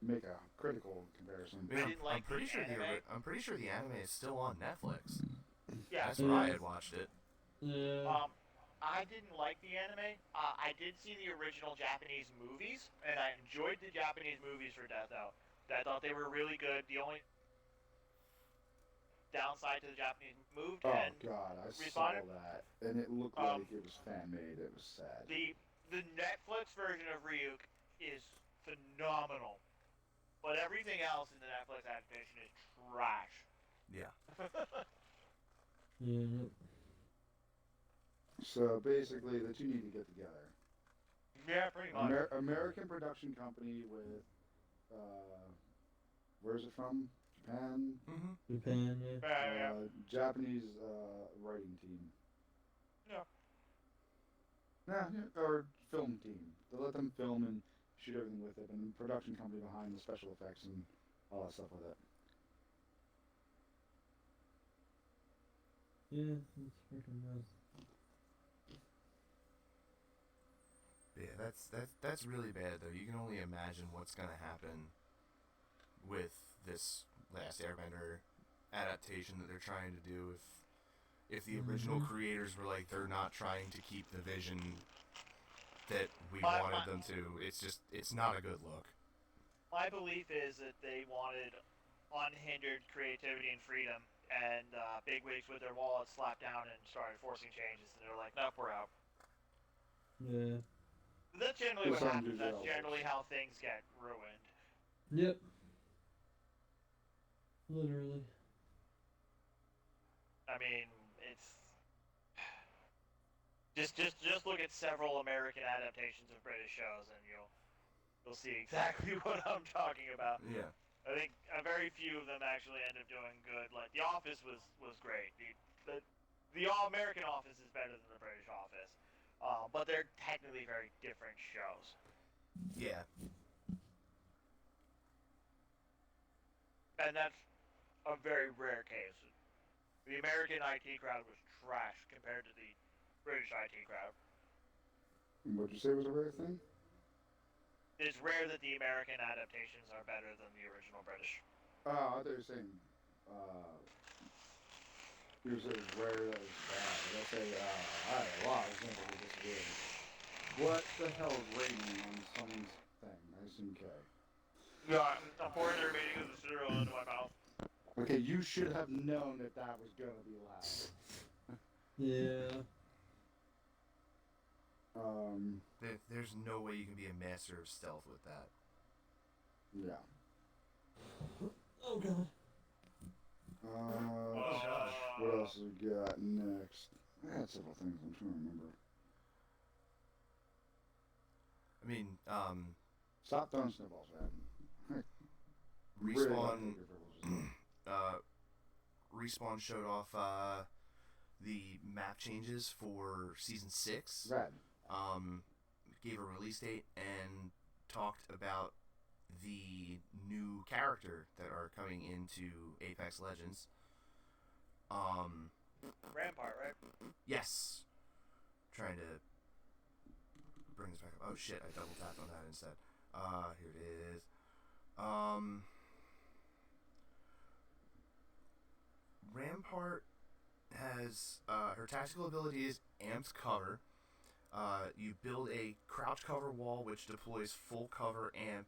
make a critical comparison. I mean, didn't like I'm pretty the sure anime. I'm pretty sure the anime is still on Netflix. Yeah. That's where I had watched it. Yeah. I didn't like the anime. I did see the original Japanese movies, and I enjoyed the Japanese movies for Death Note. I thought they were really good. The only downside to the Japanese moved Oh and God, I saw responded. that, and it looked like it was fan made. It was sad. The Netflix version of Ryuk is phenomenal, but everything else in the Netflix adaptation is trash. Yeah. Yeah. So basically, the two need to get together. Yeah, pretty much. American production company with, where's it from? Japan. Mm-hmm. Japan, yeah. Yeah. Japanese writing team. Yeah. Nah, or film team. They let them film and shoot everything with it, and production company behind the special effects and all that stuff with it. Yeah, it's freaking nice. Yeah, that's really bad though. You can only imagine what's gonna happen with this Last Airbender adaptation that they're trying to do if the original creators were like they're not trying to keep the vision that we wanted them to. It's not a good look. My belief is that they wanted unhindered creativity and freedom, and bigwigs with their wallets slapped down and started forcing changes, and they're like, nope, we're out. Yeah. That's generally what Los happens. That's Angeles. generally how things get ruined. Yep. Literally. I mean, it's just look at several American adaptations of British shows, and you'll see exactly what I'm talking about. Yeah. I think very few of them actually end up doing good. Like The Office was great. The American Office is better than the British Office, but they're technically very different shows. Yeah. And that's a very rare case. The American IT crowd was trash compared to the British IT crowd. What'd you say was a rare thing? It's rare that the American adaptations are better than the original British. Oh, I thought you were saying, it was rare that was bad. Did I say, I had a lot of examples of this. What the hell is rating on someone's thing? I assume K. No, I'm pouring their meaning of the cereal into my mouth. Okay, you should have known that that was gonna be loud. Yeah. There's no way you can be a master of stealth with that. Yeah. Oh god. What else we got next? I had several things I'm trying to remember. I mean, Stop throwing snowballs at me. Respawn, Really Respawn showed off the map changes for season 6. Rad. Gave a release date and talked about the new character that are coming into Apex Legends. Rampart, right? Yes. Trying to bring this back up. Oh shit, I double tapped on that instead. Here it is. Rampart has her tactical ability is amped cover. You build a crouch cover wall which deploys full cover amped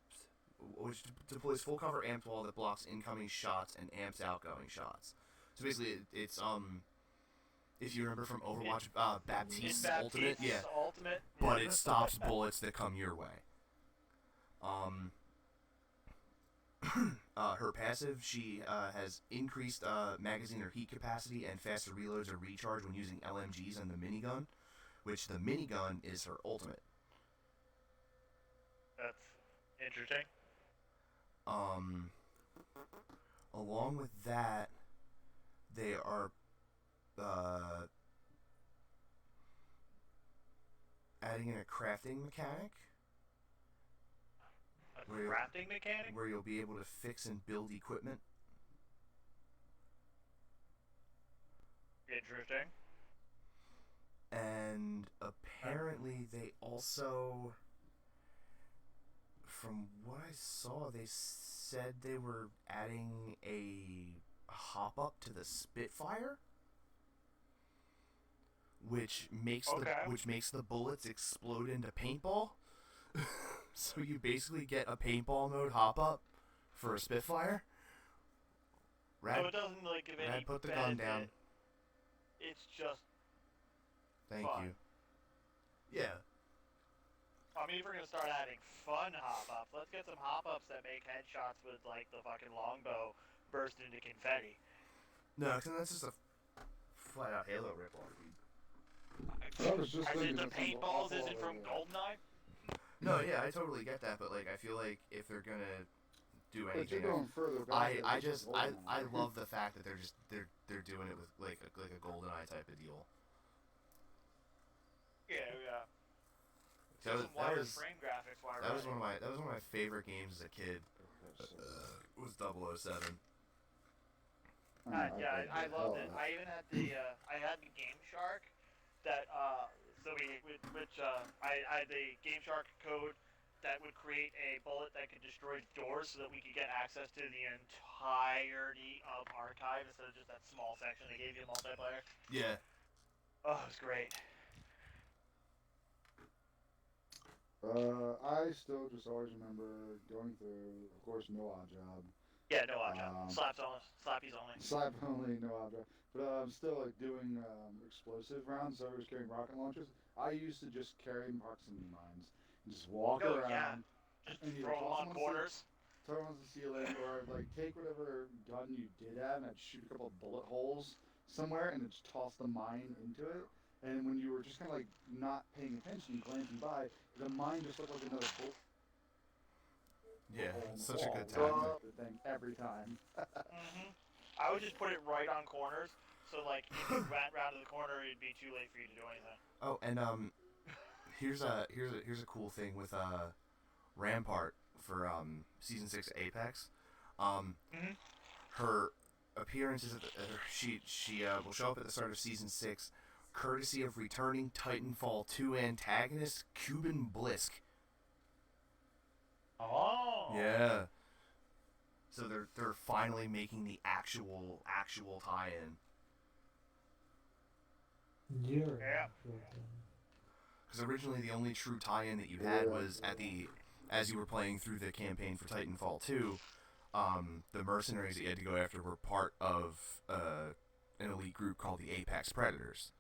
wall that blocks incoming shots and amps outgoing shots. So basically, it's if you remember from Overwatch, Baptiste's ultimate, yeah, Ultimate, but it stops bullets that come your way. Her passive, she has increased magazine or heat capacity and faster reloads or recharge when using LMGs and the minigun, which the minigun is her ultimate. That's interesting. Along with that, they are adding in a crafting mechanic. A crafting mechanic? Where you'll be able to fix and build equipment. Interesting. And apparently they also, from what I saw, they said they were adding a hop up to the Spitfire, which makes the bullets explode into paintball. So you basically get a paintball mode hop up for a Spitfire. So it doesn't like give any put the benefit. gun down. It's just Thank fun. you. Yeah. I mean, if we're gonna start adding fun hop-ups, let's get some hop-ups that make headshots with like the fucking longbow burst into confetti. No, because that's just a flat-out Halo ripoff. I was just thinking the paintballs isn't from GoldenEye? No, yeah, I totally get that, but like, I feel like if they're gonna do anything, you're going further back. I love the fact that they're doing it with like a GoldenEye type of deal. Yeah. That was frame graphics. that was one of my favorite games as a kid. Was 007. I loved it. I even had the Game Shark that I had the Game Shark code that would create a bullet that could destroy doors so that we could get access to the entirety of Archive instead of just that small section they gave you in multiplayer. Yeah. Oh, it was great. I still just always remember going through, of course, No Odd Job. Yeah, No Odd Job. Slappies only. Slap only, No Odd Job. But I'm still like doing explosive rounds, so I was carrying rocket launchers. I used to just carry proximity mines and just walk around. Yeah. Just and throw them on corners. Throw them on the ceiling, or like take whatever gun you did have and I'd shoot a couple of bullet holes somewhere and then just toss the mine into it. And when you were just kind of like not paying attention, glancing by, the mine just looked like another bullet. Yeah, it's such a good time. The thing every time. I would just put it right on corners, so like if you went round to the corner, it'd be too late for you to do anything. Oh, and here's a cool thing with Rampart for season 6 Apex. Her appearance is she will show up at the start of season 6. Courtesy of returning Titanfall 2 antagonist Cuban Blisk. Oh. Yeah. So they're finally making the actual tie-in. Yeah. Because originally the only true tie-in that you had was as you were playing through the campaign for Titanfall 2, the mercenaries that you had to go after were part of an elite group called the Apex Predators.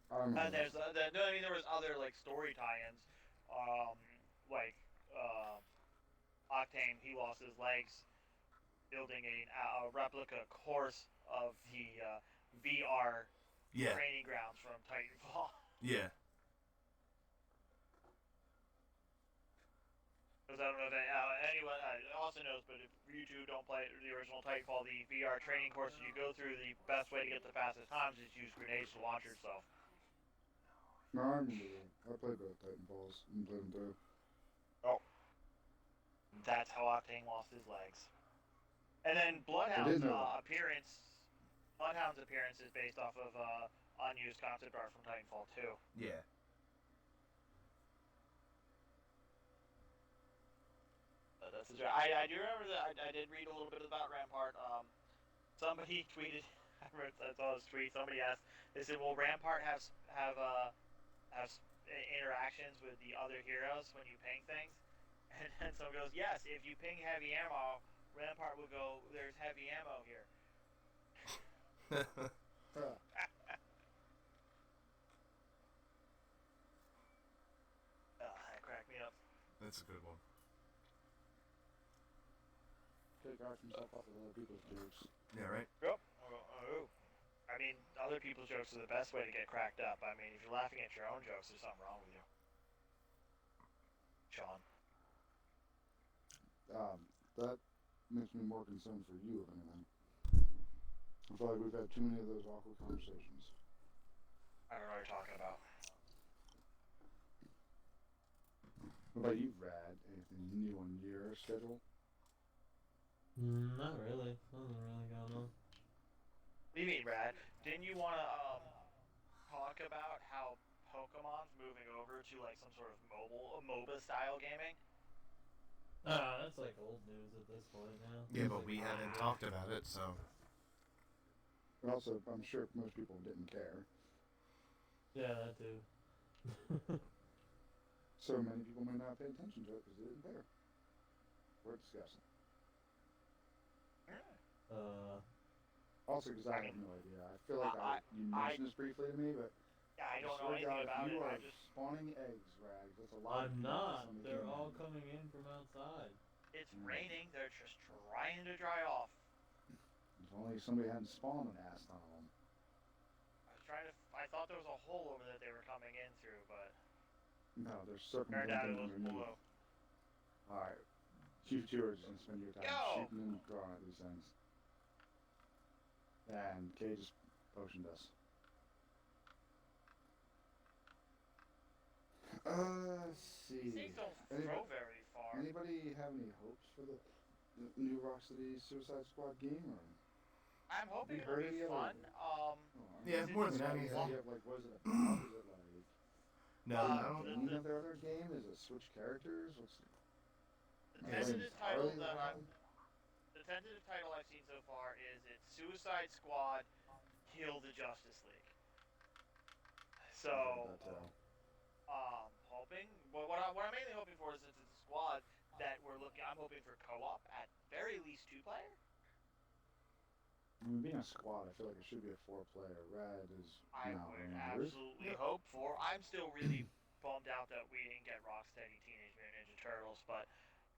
There was other like story tie-ins, Octane, he lost his legs building a replica course of the VR training grounds from Titanfall. Yeah. Because I don't know if anyone also knows, but if you two don't play the original Titanfall, the VR training courses you go through, the best way to get the fastest times is use grenades to launch yourself. No, I remember. I played both Titanfalls and played them through. Oh. That's how Octane lost his legs. And then Bloodhound's appearance is based off of unused concept art from Titanfall 2. Yeah. I do remember that I did read a little bit about Rampart. Somebody tweeted, I saw his tweet. Somebody asked, they said, "Will Rampart have interactions with the other heroes when you ping things?" And then someone goes, "Yes, if you ping heavy ammo, Rampart will go, 'There's heavy ammo here.'" That cracked me up. That's a good one. Take himself off of other people's jokes. Yeah, right? Yep. I mean, other people's jokes are the best way to get cracked up. I mean, if you're laughing at your own jokes, there's something wrong with you. Sean. That makes me more concerned for you than anything. I feel like we've had too many of those awkward conversations. I don't know what you're talking about. What about you, Rad? Anything new on your schedule? Not really. Nothing really going on. What do you mean, Brad? Didn't you want to talk about how Pokemon's moving over to like some sort of MOBA style gaming? That's like old news at this point now. Yeah, It's but like, we haven't talked about it, so But also, I'm sure most people didn't care. Yeah, that too. So many people may not pay attention to it because they didn't care. We're discussing. uh, Also, because I have no idea. I feel like you mentioned this briefly to me, but I don't know swear to anything God, about if it. you I are just spawning eggs, Rags, that's a lot. I'm of not. somebody They're came all in. coming in from outside. it's raining. They're just trying to dry off. If only somebody hadn't spawned an ass ton of them. I thought there was a hole over that they were coming in through, but No, they're turned out it circumventing was underneath. blue. Alright. You two are just going to spend your time Yo! shooting and throwing at these things. And Kay just potioned us. Let's see. These things don't throw very far. Anybody have any hopes for the new Rocksteady Suicide Squad game? Or I'm hoping you it'll heard be any other- fun. Yeah, Is it more just than like anything. one- You have, like, what is it about? Is it like no, Uh, I the don't. beginning of their other game? Is it switch characters? What's The Yeah, it's tentative title entirely that wild? the tentative title I've seen so far is it's Suicide Squad Kill the Justice League. So hoping what I'm mainly hoping for is since it's a squad that I'm hoping for co-op at very least 2-player. I mean, being a squad, I feel like it should be a 4-player. Rad is I now would members. absolutely hope for. I'm still really bummed out that we didn't get Rocksteady Teenage Mutant Ninja Turtles, but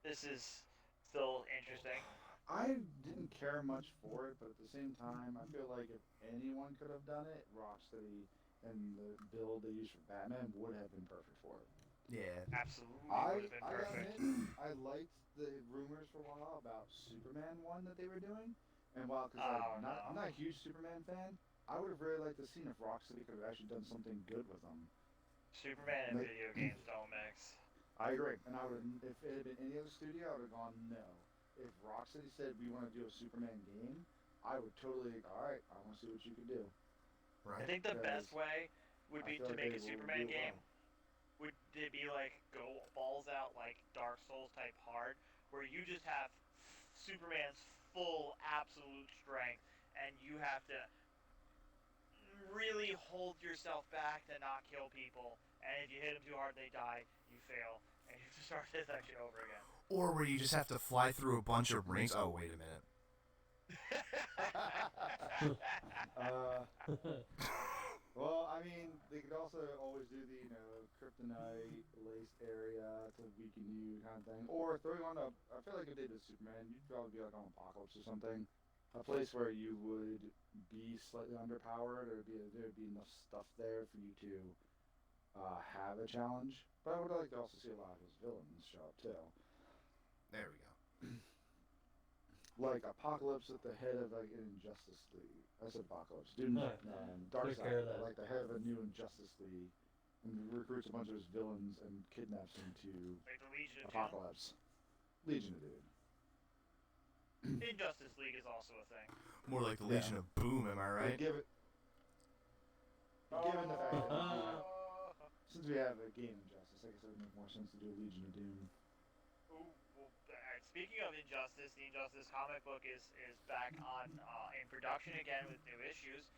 this is still interesting. I didn't care much for it, but at the same time, I feel like if anyone could have done it, Rocksteady and the build they used for Batman would have been perfect for it. Yeah. Absolutely would I have been perfect. admit, I liked the rumors for a while about Superman one that they were doing, and while because I'm not a huge Superman fan, I would have really liked to see if Rocksteady could have actually done something good with them. Superman and video games don't mix. I agree, and I would have, if it had been any other studio, I would have gone no. If Rocksteady said we want to do a Superman game, I would totally all right. I want to see what you can do. Right. I think the best Because way would be I feel to like make they a will Superman do game. well. Would it be like go balls out like Dark Souls type hard, where you just have Superman's full absolute strength, and you have to really hold yourself back to not kill people, and if you hit them too hard, they die, you fail, and you have to start this section over again. Or where you just have to fly through a bunch of rings. Oh, wait a minute. Well, I mean, they could also always do the kryptonite laced area to weaken you kind of thing, or throwing on a. I feel like if they did Superman, you'd probably be like on Apocalypse or something, a place where you would be slightly underpowered, or there'd be enough stuff there for you to have a challenge. But I would like to also see a lot of his villains show up too. There we go. Like Apocalypse at the head of like an Injustice League. I said Apocalypse. Doom and Took care of Darkseid, that. like the head of a new Injustice League, and recruits a bunch of his villains and kidnaps them to Like the Legion of Apocalypse. Legion of Doom. Doom. Injustice League is also a thing. More like the Legion of Boom, am I They right? give it. Given the fact that Oh. since we have a game Injustice, I guess it would make more sense to do a Legion of Doom. Ooh, well, speaking of Injustice, the Injustice comic book is back on in production again with new issues,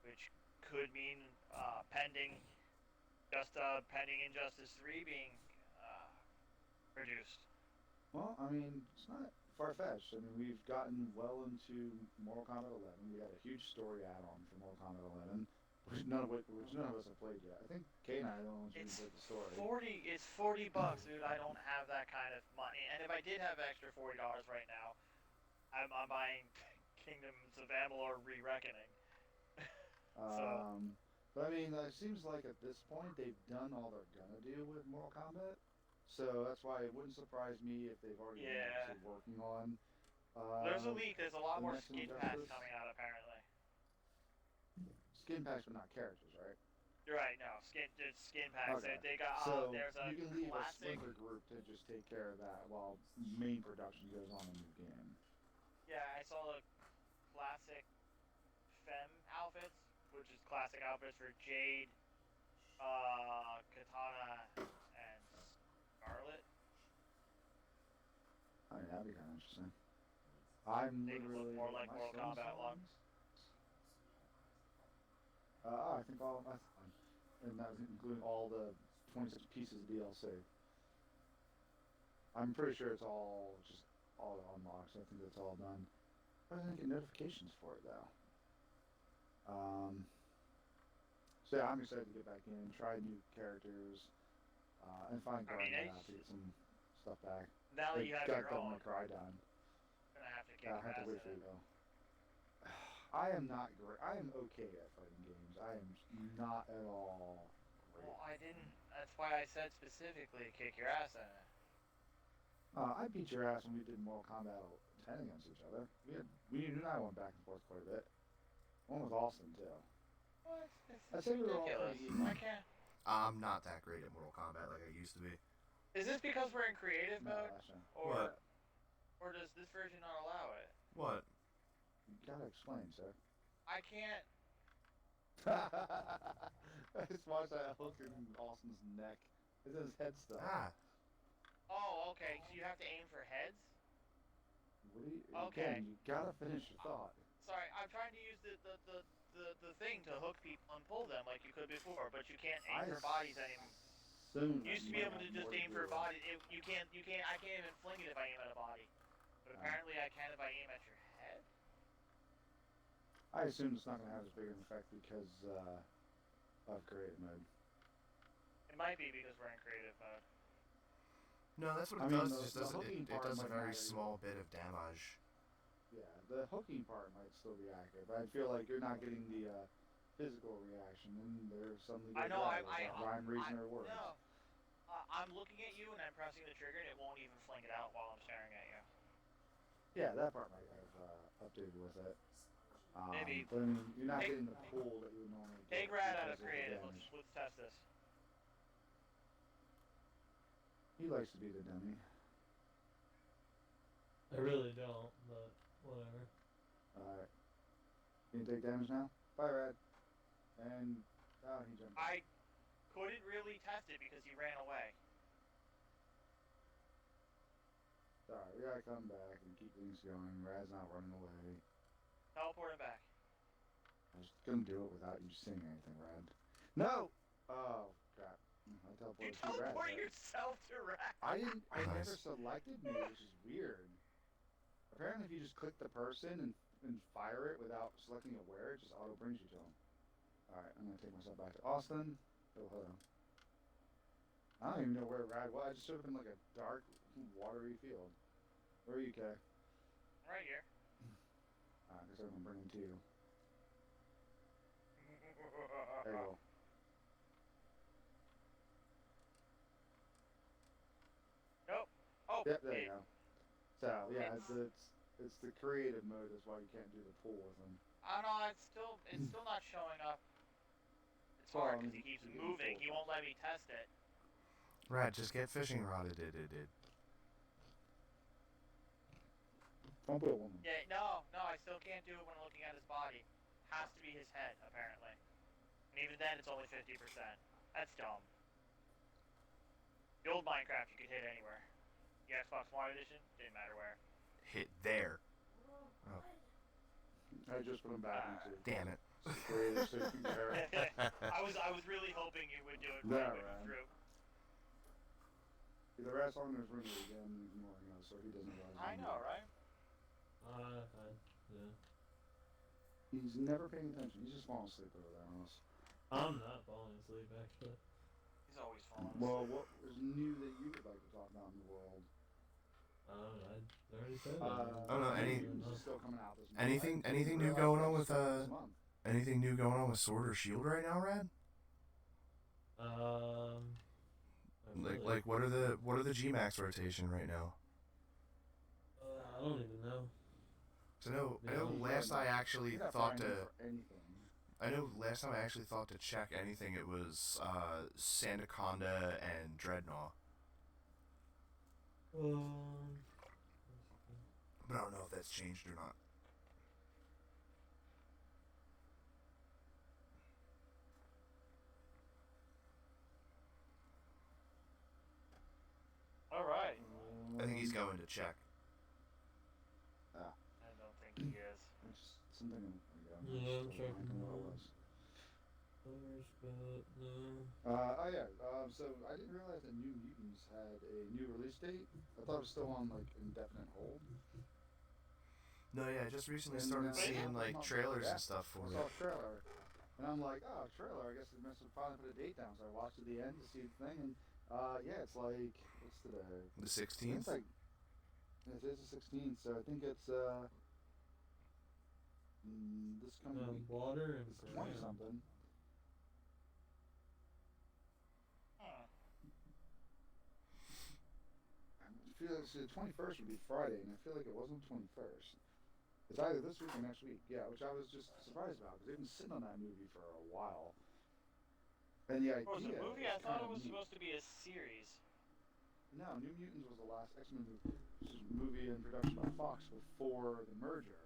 which could mean pending Injustice 3 being produced. Well, I mean, it's not far-fetched. I mean, we've gotten well into Mortal Kombat 11. We had a huge story add-on for Mortal Kombat 11, which none of us have played yet. I think Kay and I are the only ones who played the story. It's $40, dude. I don't have that kind of money, and if I did have extra $40 right now, I'm buying Kingdoms of Amalur: Re-Reckoning. But I mean, it seems like at this point they've done all they're gonna do with Mortal Kombat. So that's why it wouldn't surprise me if they've already been actually working on. There's a leak. There's a lot the more next skin packs Injustice. coming out apparently. Skin packs, but not characters, right? You're right. No, it's skin packs. Okay. They got So there's a you can leave a classic. splinter group to just take care of that while main production goes on in the game. Yeah, I saw the classic femme outfits, which is classic outfits for Jade, Katana, and Scarlet. I mean, that'd be kind of interesting. I'm They could look literally. more like Am I Mortal still Kombat installing look. this? I think all that's fine, and that's including all the 26 pieces of DLC. I'm pretty sure it's all just all unlocked. So I think that's all done. I didn't get notifications for it though. So yeah, I'm excited to get back in, try new characters, and find I mean, Guardian to get some stuff back. now that They you have got your Devil own, May Cry done. gonna have to kick I your have to ass wait in for it. you though. I am not great. I am okay at fighting games. I am not at all great. Well, I didn't. That's why I said specifically kick your ass in it. I beat your ass when we did Mortal Kombat 10 against each other. We and I went back and forth quite a bit. One with Austin too. What? I It's say we were all ridiculous. pretty even. I can't. I'm not that great at Mortal Kombat like I used to be. Is this because we're in creative No, mode, Asha. What? or does this version not allow it? What? You gotta explain, sir. I can't. I just watched that hook in Austin's neck. It's in his head stuff. Ah. Oh, okay. So you have to aim for heads. What do you? Okay. Again, you gotta finish your thought. Sorry, I'm trying to use the thing to hook people and pull them like you could before, but you can't aim for bodies anymore. Soon. You used to be able to just aim for bodies. You can't. I can't even fling it if I aim at a body. But apparently I can if I aim at your head. I assume it's not gonna have as big an effect because of creative mode. It might be because we're in creative mode. No, that's what I it mean, does. the- It just the does hooking it part does a might very matter. small bit of damage. Yeah, the hooking part might still be accurate, but I feel like you're not getting the physical reaction, and there's something. I know. Rhyme, reason, or words. No. I'm looking at you and I'm pressing the trigger and it won't even fling it out while I'm staring at you. Yeah, that part might have updated with it. Maybe. But I mean, you're not Take- getting the pull that you would normally get. Take Rad out because of the creative. damage. Let's test this. He likes to be the dummy. I really don't, but whatever. Alright. You can take damage now? Bye, Rad. And, he jumped. I couldn't really test it because he ran away. Sorry, we gotta come back and keep things going. Rad's not running away. Teleport him back. I was gonna do it without you saying anything, Rad. No! Oh, crap. I teleported You to Rad. teleport right? yourself to Rad. I didn't. I never Nice. selected me, which is weird. Apparently, if you just click the person and fire it without selecting it where, it just auto brings you to them. Alright, I'm gonna take myself back to Austin. Oh, hello. I don't even know where Rad was. I just showed up in like a dark, watery field. Where are you, Kay? Right here. I guess I'm gonna bring him to you. There you go. Nope. Oh. Yep, there you go. So yeah, it's the creative mode. That's why you can't do the pull with him. I don't know. It's still not showing up. It's hard because he keeps you can moving. pull He won't let me test it. Rad, just get fishing rodded. Don't put a woman. Yeah. No. I still can't do it when I'm looking at his body. Has to be his head apparently. And even then, it's only 50%. That's dumb. The old Minecraft you could hit anywhere. The Xbox One edition didn't matter where. Hit there. Oh, I just put him back into damn it. the creative so you can compare it. I was really hoping you would do it No, right when man. you threw. The rat's on his room again, ignoring us, so he doesn't realize. I know, right? Yeah. He's never paying attention. He's just falling asleep over there on us. I'm not falling asleep, actually. He's always falling Well, asleep. what is new that you would like to talk about in the world? I don't know, I already said that. Oh, no, This is still coming out this month. anything I didn't new realize going that on was with this month. anything new going on with Sword or Shield right now, Rad? Like what are the G-Max rotation right now? I don't even know. So I know Yeah, last I actually You're not thought finding to for anything. I know last time I actually thought to check anything, it was Sandaconda and Dreadnought. Um, But I don't know if that's changed or not. All right. I think he's going to check. Ah, I don't think he is. it's something. Yeah, I'm still checking blanking what it now. was. First, but no. Oh yeah. So I didn't realize that New Mutants had a new release date. I thought it was still on like indefinite hold. No, yeah, I just recently And started Wait, seeing like trailers yeah, and stuff I for saw it. a trailer, and I'm like, oh, trailer. I guess they must have finally put a date down. So I watched to the end to see the thing, and yeah, it's like what's today? The I think 16th? it's like it is the 16th, so I think it's this coming week. Water and It's 20 ground. something. Hmm. I feel like the 21st would be Friday, and I feel like it wasn't the 21st. It's either this week or next week. Yeah, which I was just surprised about because they've been sitting on that movie for a while. And the What was it, idea a movie? is I thought kind it of was neat. supposed to be a series. No, New Mutants was the last X-Men movie in production by Fox before the merger.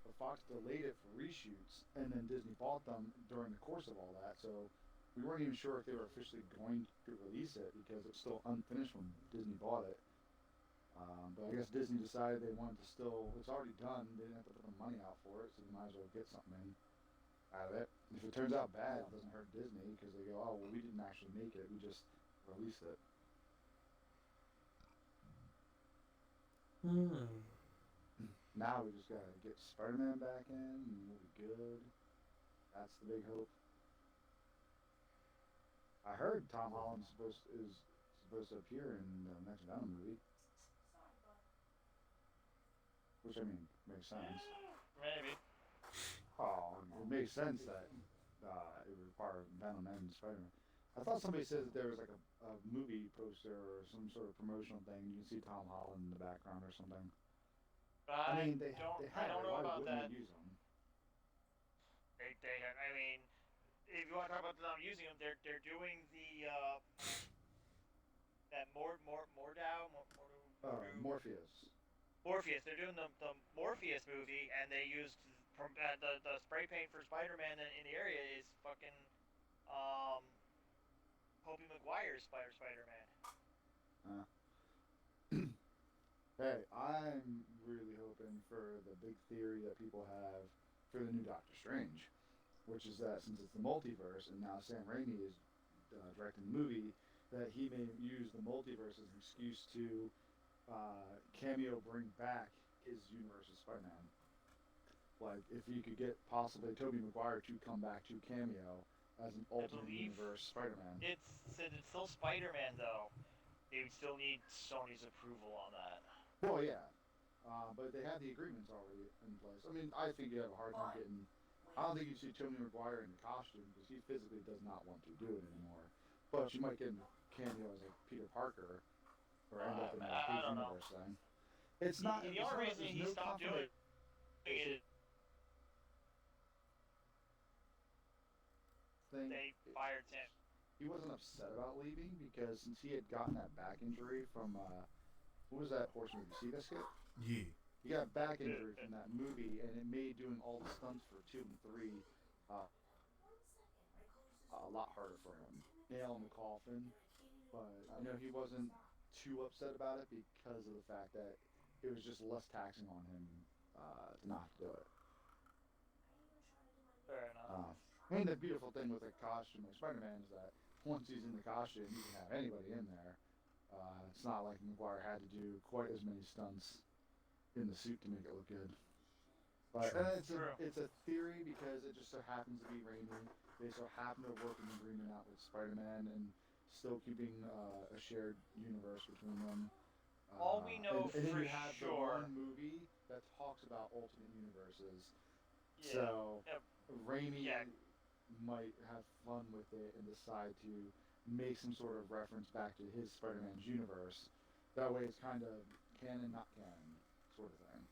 But Fox delayed it for reshoots, and then Disney bought them during the course of all that. So we weren't even sure if they were officially going to release it because it was still unfinished when Disney bought it. But I guess Disney decided they wanted to still. It's already done. They didn't have to put the money out for it, so they might as well get something in out of it. If it turns out bad, it doesn't hurt Disney because they go, "Oh, well, we didn't actually make it. We just released it." Hmm. Now we just gotta get Spider-Man back in, and we'll be good. That's the big hope. I heard Tom Holland is supposed to appear in the next Venom movie, which I mean makes sense. Maybe. Oh, it makes sense that it would require Venom and Spider-Man. I thought somebody said that there was like a movie poster or some sort of promotional thing. You can see Tom Holland in the background or something. I mean, they I have don't it. know Why about wouldn't that. they use them? I mean, if you want to talk about them using them, they're doing the that Mordow, Morpheus. Morpheus. They're doing the Morpheus movie, and they used from the spray paint for Spider-Man in the area is fucking um Tobey Maguire's Spider-Man. Uh, Hey, I'm really hoping for the big theory that people have for the new Doctor Strange, which is that since it's the multiverse and now Sam Raimi is directing the movie, that he may use the multiverse as an excuse to cameo bring back his universe as Spider-Man. Like, if you could get possibly Tobey Maguire to come back to cameo as an I alternate believe universe Spider-Man. it's since it's still Spider-Man though. They would still need Sony's approval on that. Well, yeah. But they have the agreements already in place. I mean, I think you have a hard time getting. I don't think you see Tobey Maguire in the costume because he physically does not want to do it anymore. But you might get him cameo as like Peter Parker or end up in like I his don't know. universe thing. It's not. The It's only not. reason There's he no stopped doing confirmation it is thing. they fired him. He wasn't upset about leaving because since he had gotten that back injury from what was that horse movie? Seabiscuit. Yeah. He got back injury from that movie, and it made doing all the stunts for 2 and 3 uh, a lot harder for him. Nail in the coffin, but I know he wasn't too upset about it because of the fact that it was just less taxing on him to not have to do it. Fair enough. I mean, the beautiful thing with a costume like Spider-Man is that once he's in the costume, you can have anybody in there. It's not like McGuire had to do quite as many stunts in the suit to make it look good. But it's a theory because it just so happens to be Raimi. They so happen to work an agreement out with Spider-Man and still keeping a shared universe between them. All we know and then for you have the sure. one movie that talks about alternate universes. Yeah. So Yeah. Raimi Yeah. might have fun with it and decide to make some sort of reference back to his Spider-Man's universe. That way, it's kind of canon, not canon, sort of thing.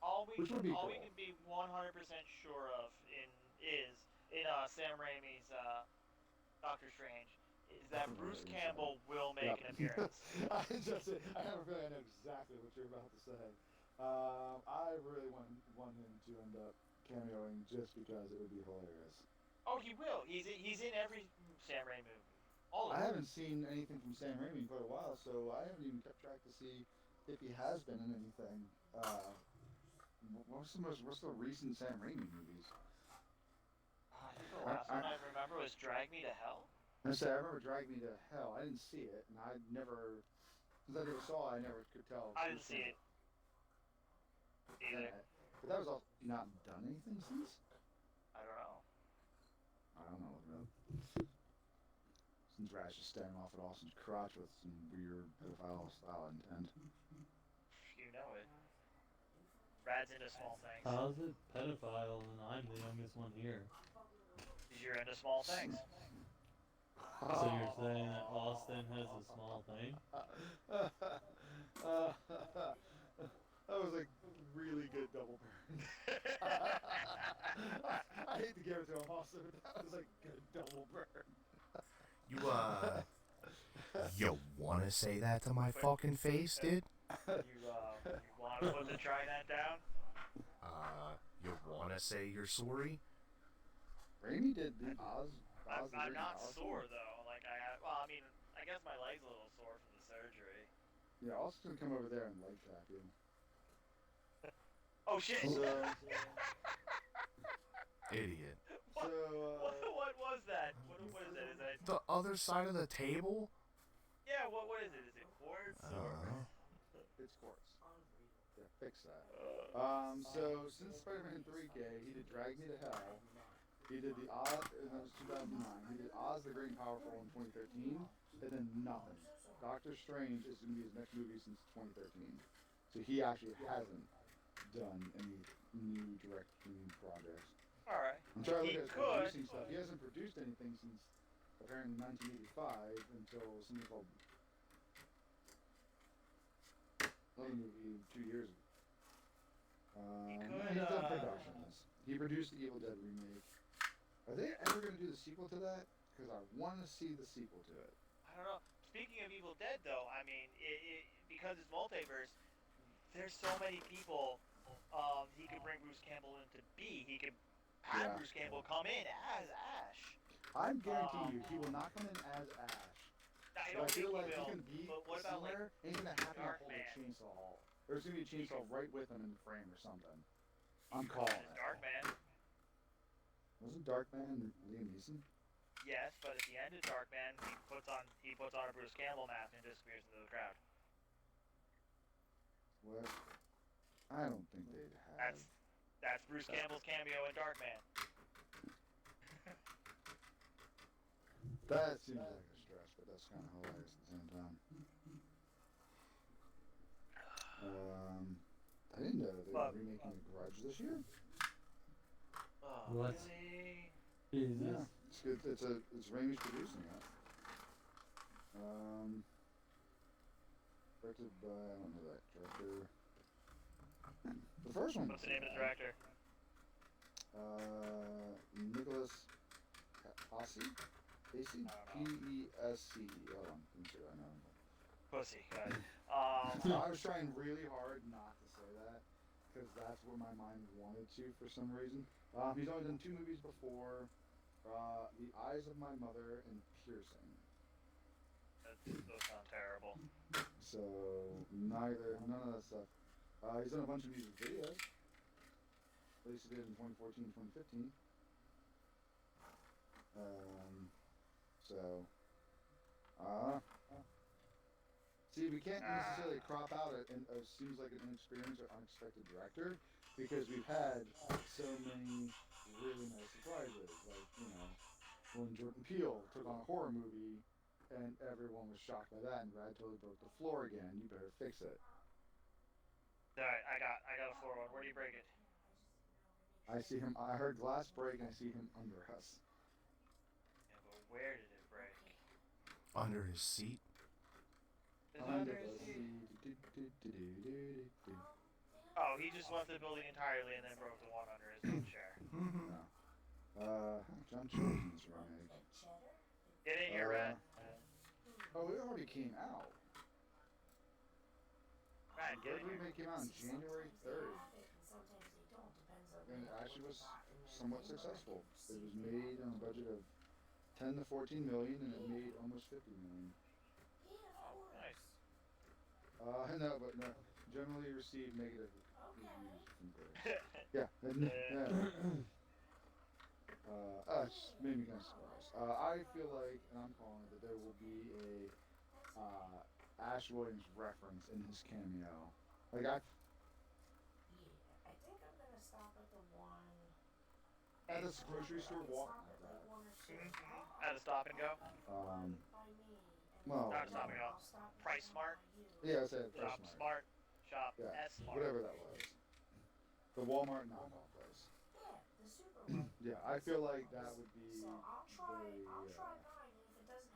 All we Which would be cool. can be 100% sure of is in Sam Raimi's Doctor Strange is I that don't know Bruce what you're saying. Campbell will make an appearance. I have a feeling I know exactly what you're about to say. I really want him to end up cameoing just because it would be hilarious. Oh, he will. He's in every Sam Raimi movie. All of I them. haven't seen anything from Sam Raimi in quite a while, so I haven't even kept track to see if he has been in anything. What's the recent Sam Raimi movies? I think the last one I remember was Drag Me to Hell. I remember Drag Me to Hell. I didn't see it, and I never, since I never saw it, I never could tell. I didn't see it either. But that was all not done anything since? I don't know. I don't know. Since Rat's just staring off at Austin's crotch with some weird pedophile style intent. You know it. Rad's into small things. How's it pedophile and I'm the youngest one here? Because you're into small things. So you're saying that Austin has a small thing? That was a really good double burn. I hate to give it to him, Austin, but that was a good double burn. You wanna say that to my fucking face, dude? You want to put the trident down? You wanna say you're sorry? Raimi did the Oz. I'm not sore though. Like I mean, I guess my leg's a little sore from the surgery. Yeah, Austin's gonna come over there and leg tap you. Oh shit! Idiot. So, what was that? What is that? Is that? The other side of the table? Yeah. What is it? Is it quartz? it's quartz. Yeah, fix that. So since Spider-Man 3K, he did Drag Me to Hell. He did the Oz, and that was 2009. He did Oz the Great and Powerful in 2013, and then nothing. Doctor Strange is going to be his next movie since 2013. So he actually hasn't done any new directing projects. All right. I'm trying to He look at his could. producing stuff. He hasn't produced anything since apparently 1985 until something called another movie 2 years ago. He's done productions. He produced the Evil Dead remake. Are they ever going to do the sequel to that? Because I want to see the sequel to it. I don't know. Speaking of Evil Dead, though, I mean, because it's multiverse, there's so many people. He could bring Bruce Campbell in to be. He could have Bruce Campbell come in as Ash. I'm guaranteeing you, he will not come in as Ash. I don't feel think like he will. he's going to be But what about somewhere, and he's going to happen to hold a Darkman? chainsaw. There's going to be a chainsaw right with him in the frame or something. I'm Call calling it it. Darkman. Wasn't Darkman Liam Neeson? Yes, but at the end of Darkman, he puts on a Bruce Campbell mask and disappears into the crowd. What? I don't think they'd have. That's Bruce Campbell's cameo in Darkman. That seems like a stretch, but that's kind of hilarious at the same time. I didn't know they were remaking The Grudge this year. Oh, What? really? Jesus. Yeah, it's good. It's Raimi's producing that. Directed by I don't know that director. The first one. What's the name of the director? Nicholas Pacey. Pacey. P-E-S-C-E. Hold on, let me see what I know. Pussy. Good. I was trying really hard not to say that because that's what my mind wanted to for some reason. He's only done 2 movies before. The Eyes of My Mother and Piercing. Those sound terrible. So none of that stuff. He's done a bunch of music videos. At least he did in 2014, 2015. See, we can't necessarily crop out it seems like an inexperienced or unexpected director because we've had so many really nice surprises. Like, when Jordan Peele took on a horror movie and everyone was shocked by that and Brad totally broke the floor again. You better fix it. Alright, I got a floor one. Where do you break it? I heard glass break and I see him under us. Yeah, but where did it break? Under his seat? Is it under his seat? Oh, he just left the building entirely and then broke the one under his own chair. No. I'm choosing this remake. Get in here, Rat. Oh, it already came out. Rat, The get in here. remake came out on January 3rd. And it actually was somewhat successful. It was made on a budget of 10 to 14 million, and it made almost 50 million. Nice. No, but no, generally received negative reviews from critics. Yeah, yeah. It's made me kind of surprised. I feel like, and I'm calling it, that there will be a Ash Williams reference in his cameo. Like I at this grocery store walking like that. At a stop and go. Well, Not a stop and go. Price Smart. yeah, I said Shop Smart. Shop Yeah, S Smart. whatever that was. The Walmart knockoff place. Yeah, I feel like that would be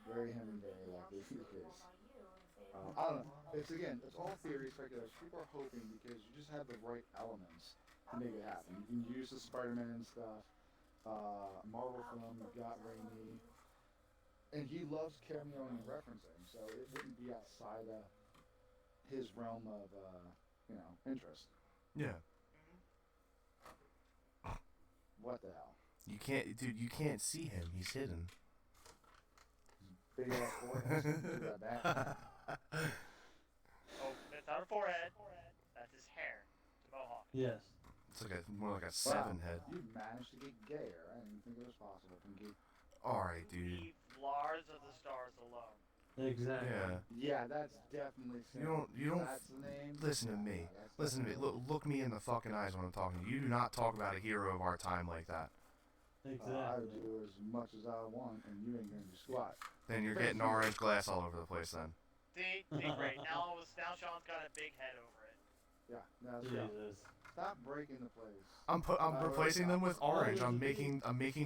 very him and very likely to be the case. I don't know. It's all theory, speculation. People are hoping because you just have the right elements to make it happen. You can use the Spider-Man stuff, Marvel film, you got Raimi, and he loves cameoing and referencing, so it wouldn't be outside of his realm of, interest. Yeah. What the hell? You can't, dude. You can't see him. He's hidden. Big ass forehead. Do that back. Oh, that's not a forehead. That's his hair. It's a mohawk. Yes. It's like more like a seven head. You managed to get gayer. I didn't even think it was possible. All right, dude. Leave Lars of the Stars alone. Exactly. Yeah. Yeah, that's definitely. You don't. That's the name. Listen to me. Yeah, that's Listen to me. Look me in the fucking eyes when I'm talking to you. You do not talk about a hero of our time like that. Exactly. I do as much as I want, and you ain't gonna do squat. Then you're getting orange glass all over the place. Then. See, great. Now Sean's got a big head over it. Yeah, no, that's right. Jesus. Stop breaking the place. I'm replacing them with orange. I'm making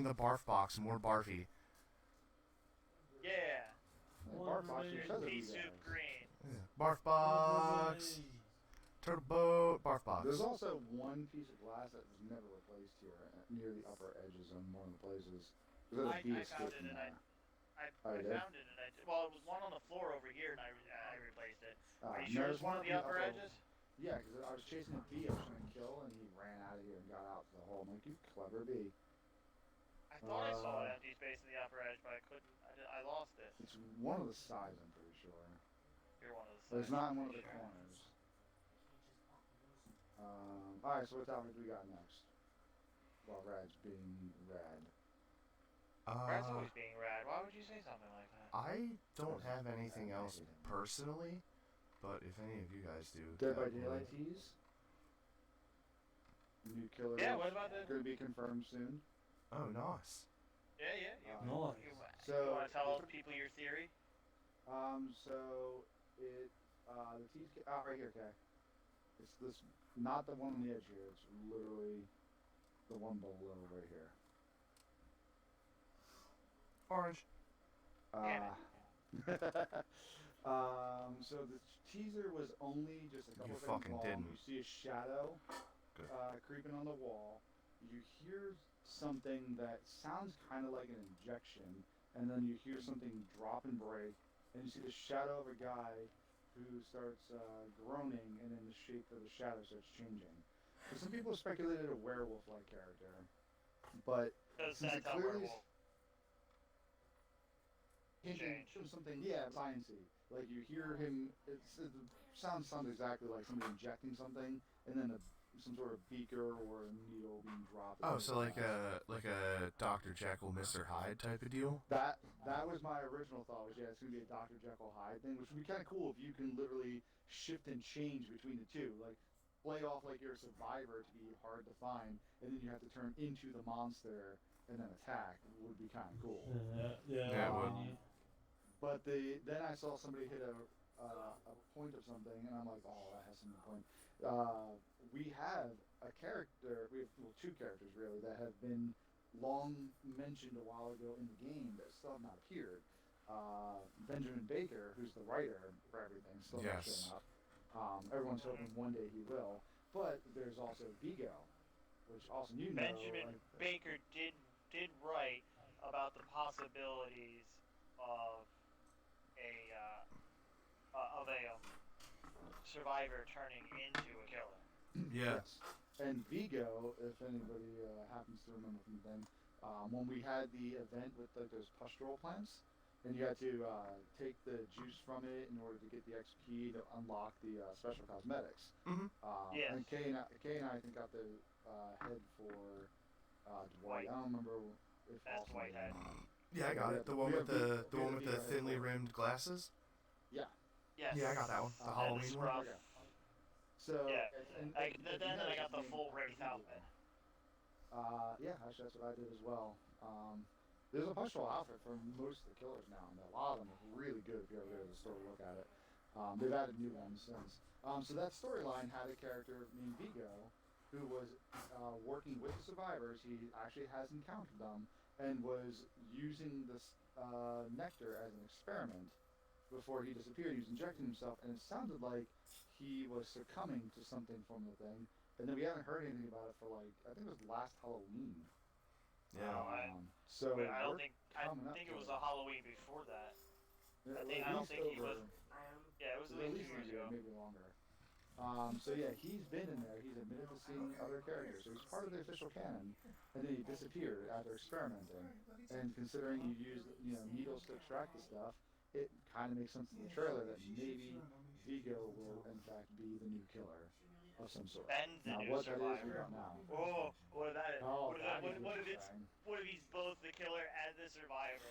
the barf box more barfy. Yeah. Barf box, There's because of Pea you soup guys. green. Barf box. Turtle boat. Barf box. There's also one piece of glass that was never replaced here, near the upper edges on one of the places. There's a I bee found escaping it and there. I Oh, you did? found it and well, it was one on the floor over here and I replaced it. Are you No, sure there's it's one of the upper upper- edges? Yeah, because I was chasing a bee I was trying to kill, and he ran out of here and got out to the hole. I'm like, you clever bee. I thought I saw an empty space in the upper edge, but I couldn't. I lost it. It's one of the sides, I'm pretty sure. You're one of the. But it's sides, not in I'm one of the pretty sure. corners. Alright, so what topic do we got next? Well, Rad's being rad. Brad's always being rad. Why would you say something like that? I don't have anything else personally, but if any of you guys do, Dead by that would- Daylight tease? New killer Yeah, what about the? going to be confirmed soon. Oh, nice. Yeah. Nice. So- you want to tell people your theory? So it the tease right here, okay. It's this, not the one on the edge here. It's literally the one below right here. Orange. Damn So the teaser was only just a couple You seconds fucking long. didn't. You see a shadow Good. creeping on the wall. You hear something that sounds kind of like an injection, and then you hear something drop and break, and you see the shadow of a guy who starts groaning, and then the shape of the shadow starts changing. So some people speculated a werewolf-like character, but Because since it that's how clearly werewolf hinting change. something, sciencey. Like you hear him, it sounds exactly like somebody injecting something, and then some sort of beaker or a needle being dropped. Oh, so like a Dr. Jekyll, Mr. Hyde type of deal. That was my original thought. Was it's gonna be a Dr. Jekyll Hyde thing, which would be kind of cool if you can literally shift and change between the two, like play off like you're a survivor to be hard to find, and then you have to turn into the monster and then attack. Would be kind of cool. Yeah. Yeah, it would. But then I saw somebody hit a point of something, and I'm like, oh, that has some point. We have a character. We have two characters really that have been long mentioned a while ago in the game that still have not appeared. Benjamin Baker, who's the writer for everything, still not Yes. showing up. Everyone's hoping one day he will. But there's also Vigo, which also Benjamin Baker did did write about the possibilities of a survivor turning into a killer. Yeah. Yes. And Vigo, if anybody happens to remember from then, when we had the event with like those pustule plants, and you had to take the juice from it in order to get the X key to unlock the special cosmetics. Mm-hmm. Yes. And Kay and I think got the head for Dwight. White. I don't remember if That's also Whitehead. Yeah, I got we it. have- The one we with have the Vigo- the we one have with Vigo the head thinly for- rimmed glasses. Yeah. Yes. Yeah, I got that one. The And the Halloween one. scrub. Okay. So Yeah. and Then I got the full Wraith outfit. Yeah, actually that's what I did as well. There's a pustule outfit for most of the killers now, and a lot of them are really good if you ever go to the store to look at it. They've added new ones since. So that storyline had a character named Vigo who was working with the survivors. He actually has encountered them and was using this nectar as an experiment before he disappeared. He was injecting himself, and it sounded like he was succumbing to something from the thing. And then we haven't heard anything about it for like I think it was last Halloween. Yeah. So But I we're think coming up it to was it. a Halloween before that. At I don't least think he was. over- Yeah, it was at at least least 2 a years year, ago. maybe longer. So yeah, he's been in there. He's admitted to seeing other characters. So he's part of the official canon, and then he disappeared after experimenting. And considering you used needles to extract the stuff, it kind of makes sense in the trailer that maybe Vigo will in fact be the new killer of some sort. Ben's the Now new what that is, we survivor. don't know. Oh, what if that? Oh, What if that that? is What if it's? interesting. What if he's both the killer and the survivor?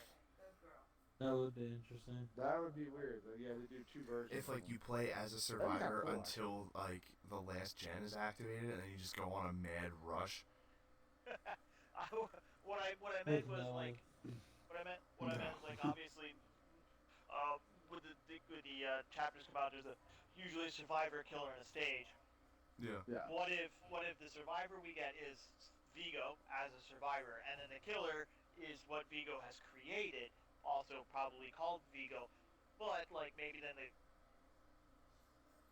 That would be interesting. That would be weird. But yeah, they do two versions. If of like them. you play as a That'd be kinda survivor cool, until like the last gen is activated, and then you just go on a mad rush. What I meant was No. like what I meant was like obviously with the chapters come out, there's usually a survivor, killer, and a stage. Yeah. Yeah. What if the survivor we get is Vigo as a survivor, and then the killer is what Vigo has created, also probably called Vigo, but like maybe then the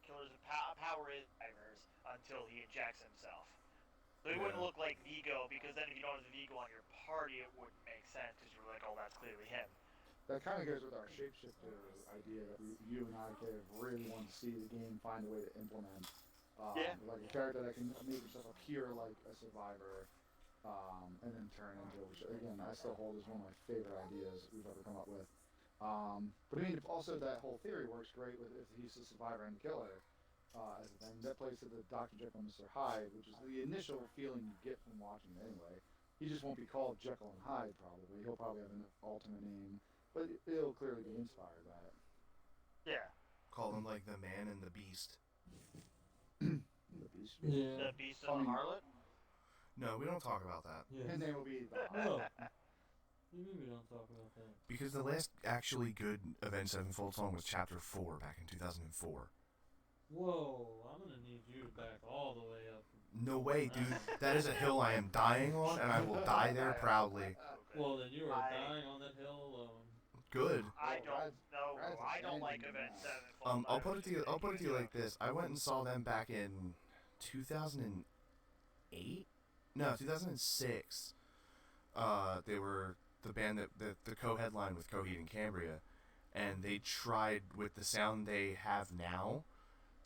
killer's power is survivors until he injects himself. So he wouldn't Yeah. look like Vigo, because then if you don't have Vigo on your party, it wouldn't make sense because you're like, oh, that's clearly him. That kind of goes with our shapeshifter idea that you and I could have really wanted to see the game find a way to implement. Yeah. Like a character that can make himself appear like a survivor, and then turn into, which again I still hold as one of my favorite ideas we've ever come up with. But I mean, if also that whole theory works great with if he's the survivor and the killer as a thing, that plays to the Dr. Jekyll and Mr. Hyde, which is the initial feeling you get from watching it anyway. He just won't be called Jekyll and Hyde probably. He'll probably have an alternate name, but it'll clearly be inspired by it. Yeah. Call him like the Man and the Beast. The Beast. Yeah. The Beast and the Harlot? No, we don't talk about that Yeah. His name will be the No. What do you mean we don't talk about that? because the last actually good Avenged Sevenfold song was Chapter 4 back in 2004. Whoa, I'm gonna need you to back all the way up. No way, dude. That is a hill I am dying on, and I will die there proudly. Well, then you are I- dying on that hill alone. Good. I Oh, don't Brad's- know. Brad's I don't like abandoned Event now. 7. I'll put it to you. I'll put it to you like this. I went and saw them back in 2008. No, 2006. They were the band that the co-headline with Coheed and Cambria, and they tried with the sound they have now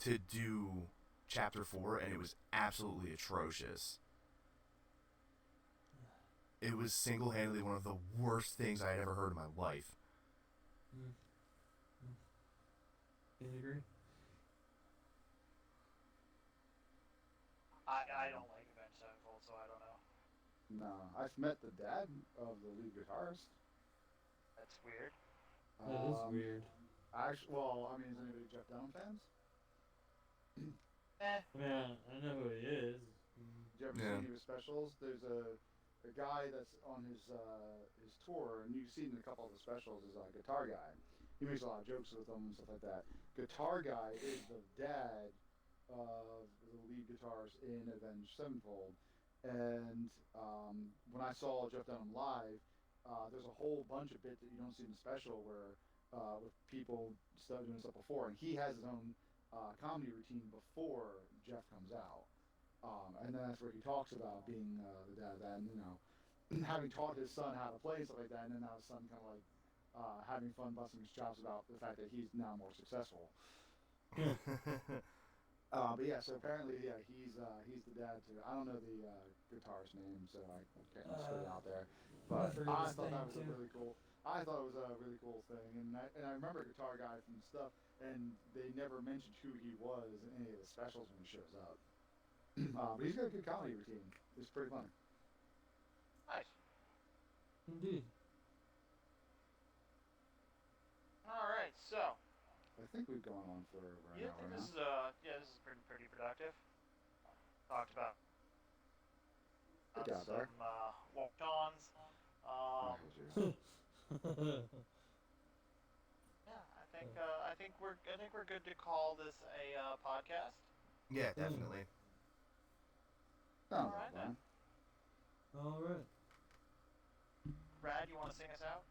to do Chapter 4, and it was absolutely atrocious. It was single-handedly one of the worst things I had ever heard in my life. Can you agree? I don't like Avenged Sevenfold, so I don't know. No, I've met the dad of the lead guitarist. That's weird. That is weird. Actually, well, I mean, is anybody Jeff Dunham fans? Eh. I mean, I know who he is. Did you ever see Yeah. any of his specials? There's a guy that's on his tour, and you've seen a couple of the specials. Is a guitar guy. He makes a lot of jokes with them and stuff like that. Guitar guy is the dad of the lead guitarist in Avenged Sevenfold, and when I saw Jeff Dunham live, there's a whole bunch of bits that you don't see in the special where with people doing stuff before, and he has his own comedy routine before Jeff comes out. And then that's where he talks about being the dad of that, and having taught his son how to play and stuff like that, and then now his son kind of like having fun busting his chops about the fact that he's now more successful. But yeah, so apparently, yeah, he's the dad too. I don't know the guitarist's name, so I can't spit it out there. But I thought that was a really cool. I thought it was a really cool thing, and I remember a guitar guy from stuff, and they never mentioned who he was in any of the specials when he shows up. But he's got a good comedy routine. It's pretty funny. Nice. Indeed. All right, so I think we've gone on for over an you hour think now. this is this is pretty productive. Talked about Good job, some walk-ons. Oh, jeez. Yeah, I think we're good to call this a podcast. Yeah, definitely. Sounds Alright, like fun. All right. Brad, you want to sing us out?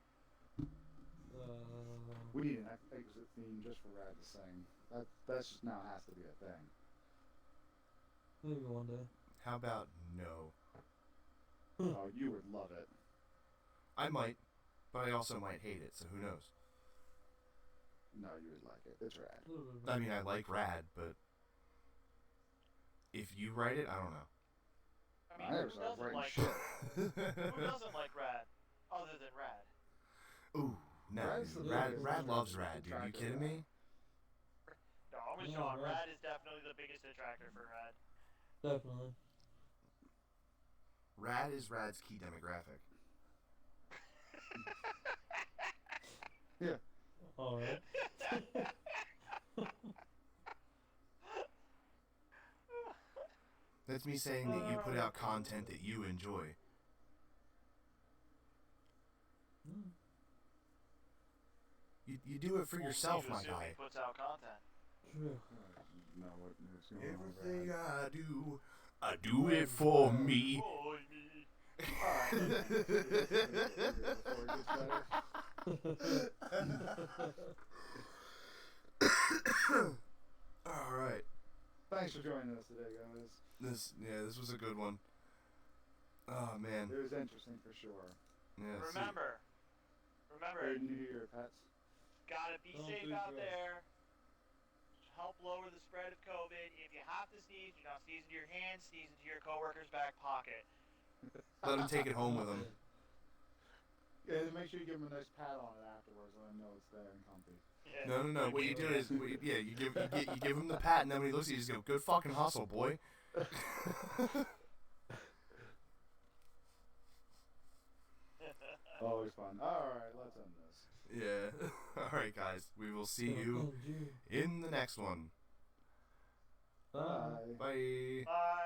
We need an exit theme just for Rad to sing. That's just now has to be a thing. Maybe one day. How about no? Oh, you would love it. I might, but I also might hate it, so who knows? No, you would like it. It's rad. I mean, I like Rad, but if you write it, I don't know. I mean, I never who started doesn't writing like shit. who doesn't like Rad, other than Rad? Ooh, no, Rad's dude. the Rad, biggest Rad loves Rad, dude. detractor You of kidding Rad. me? No, I'm with Yeah, Sean. Rad. Rad is definitely the biggest detractor for Rad. Definitely. Rad is Rad's key demographic. Yeah. All right. That's me saying that you put out content that you enjoy. Hmm. You do it for yourself, my guy. He puts out content. True. No, what is going on with Everything Rad? I do it for me. Boy, me. All right. Thanks for joining us today, guys. This was a good one. Oh man. It was interesting for sure. Yeah. see- Remember, Happy New Year, pets. gotta be Don't safe do out drugs. there. Help lower the spread of COVID. If you have to sneeze, do not sneeze into your hand, sneeze into your coworker's back pocket. Let him take it home with him. Yeah, and make sure you give him a nice pat on it afterwards, let him know it's there and comfy. Yeah. No. What you do is, you give him the pat, and then when he looks at you, you just go, "Good fucking hustle, boy." Always fun. Alright, let's end this. Yeah. All right, guys. We will see you in the next one. Bye. Bye. Bye. Bye.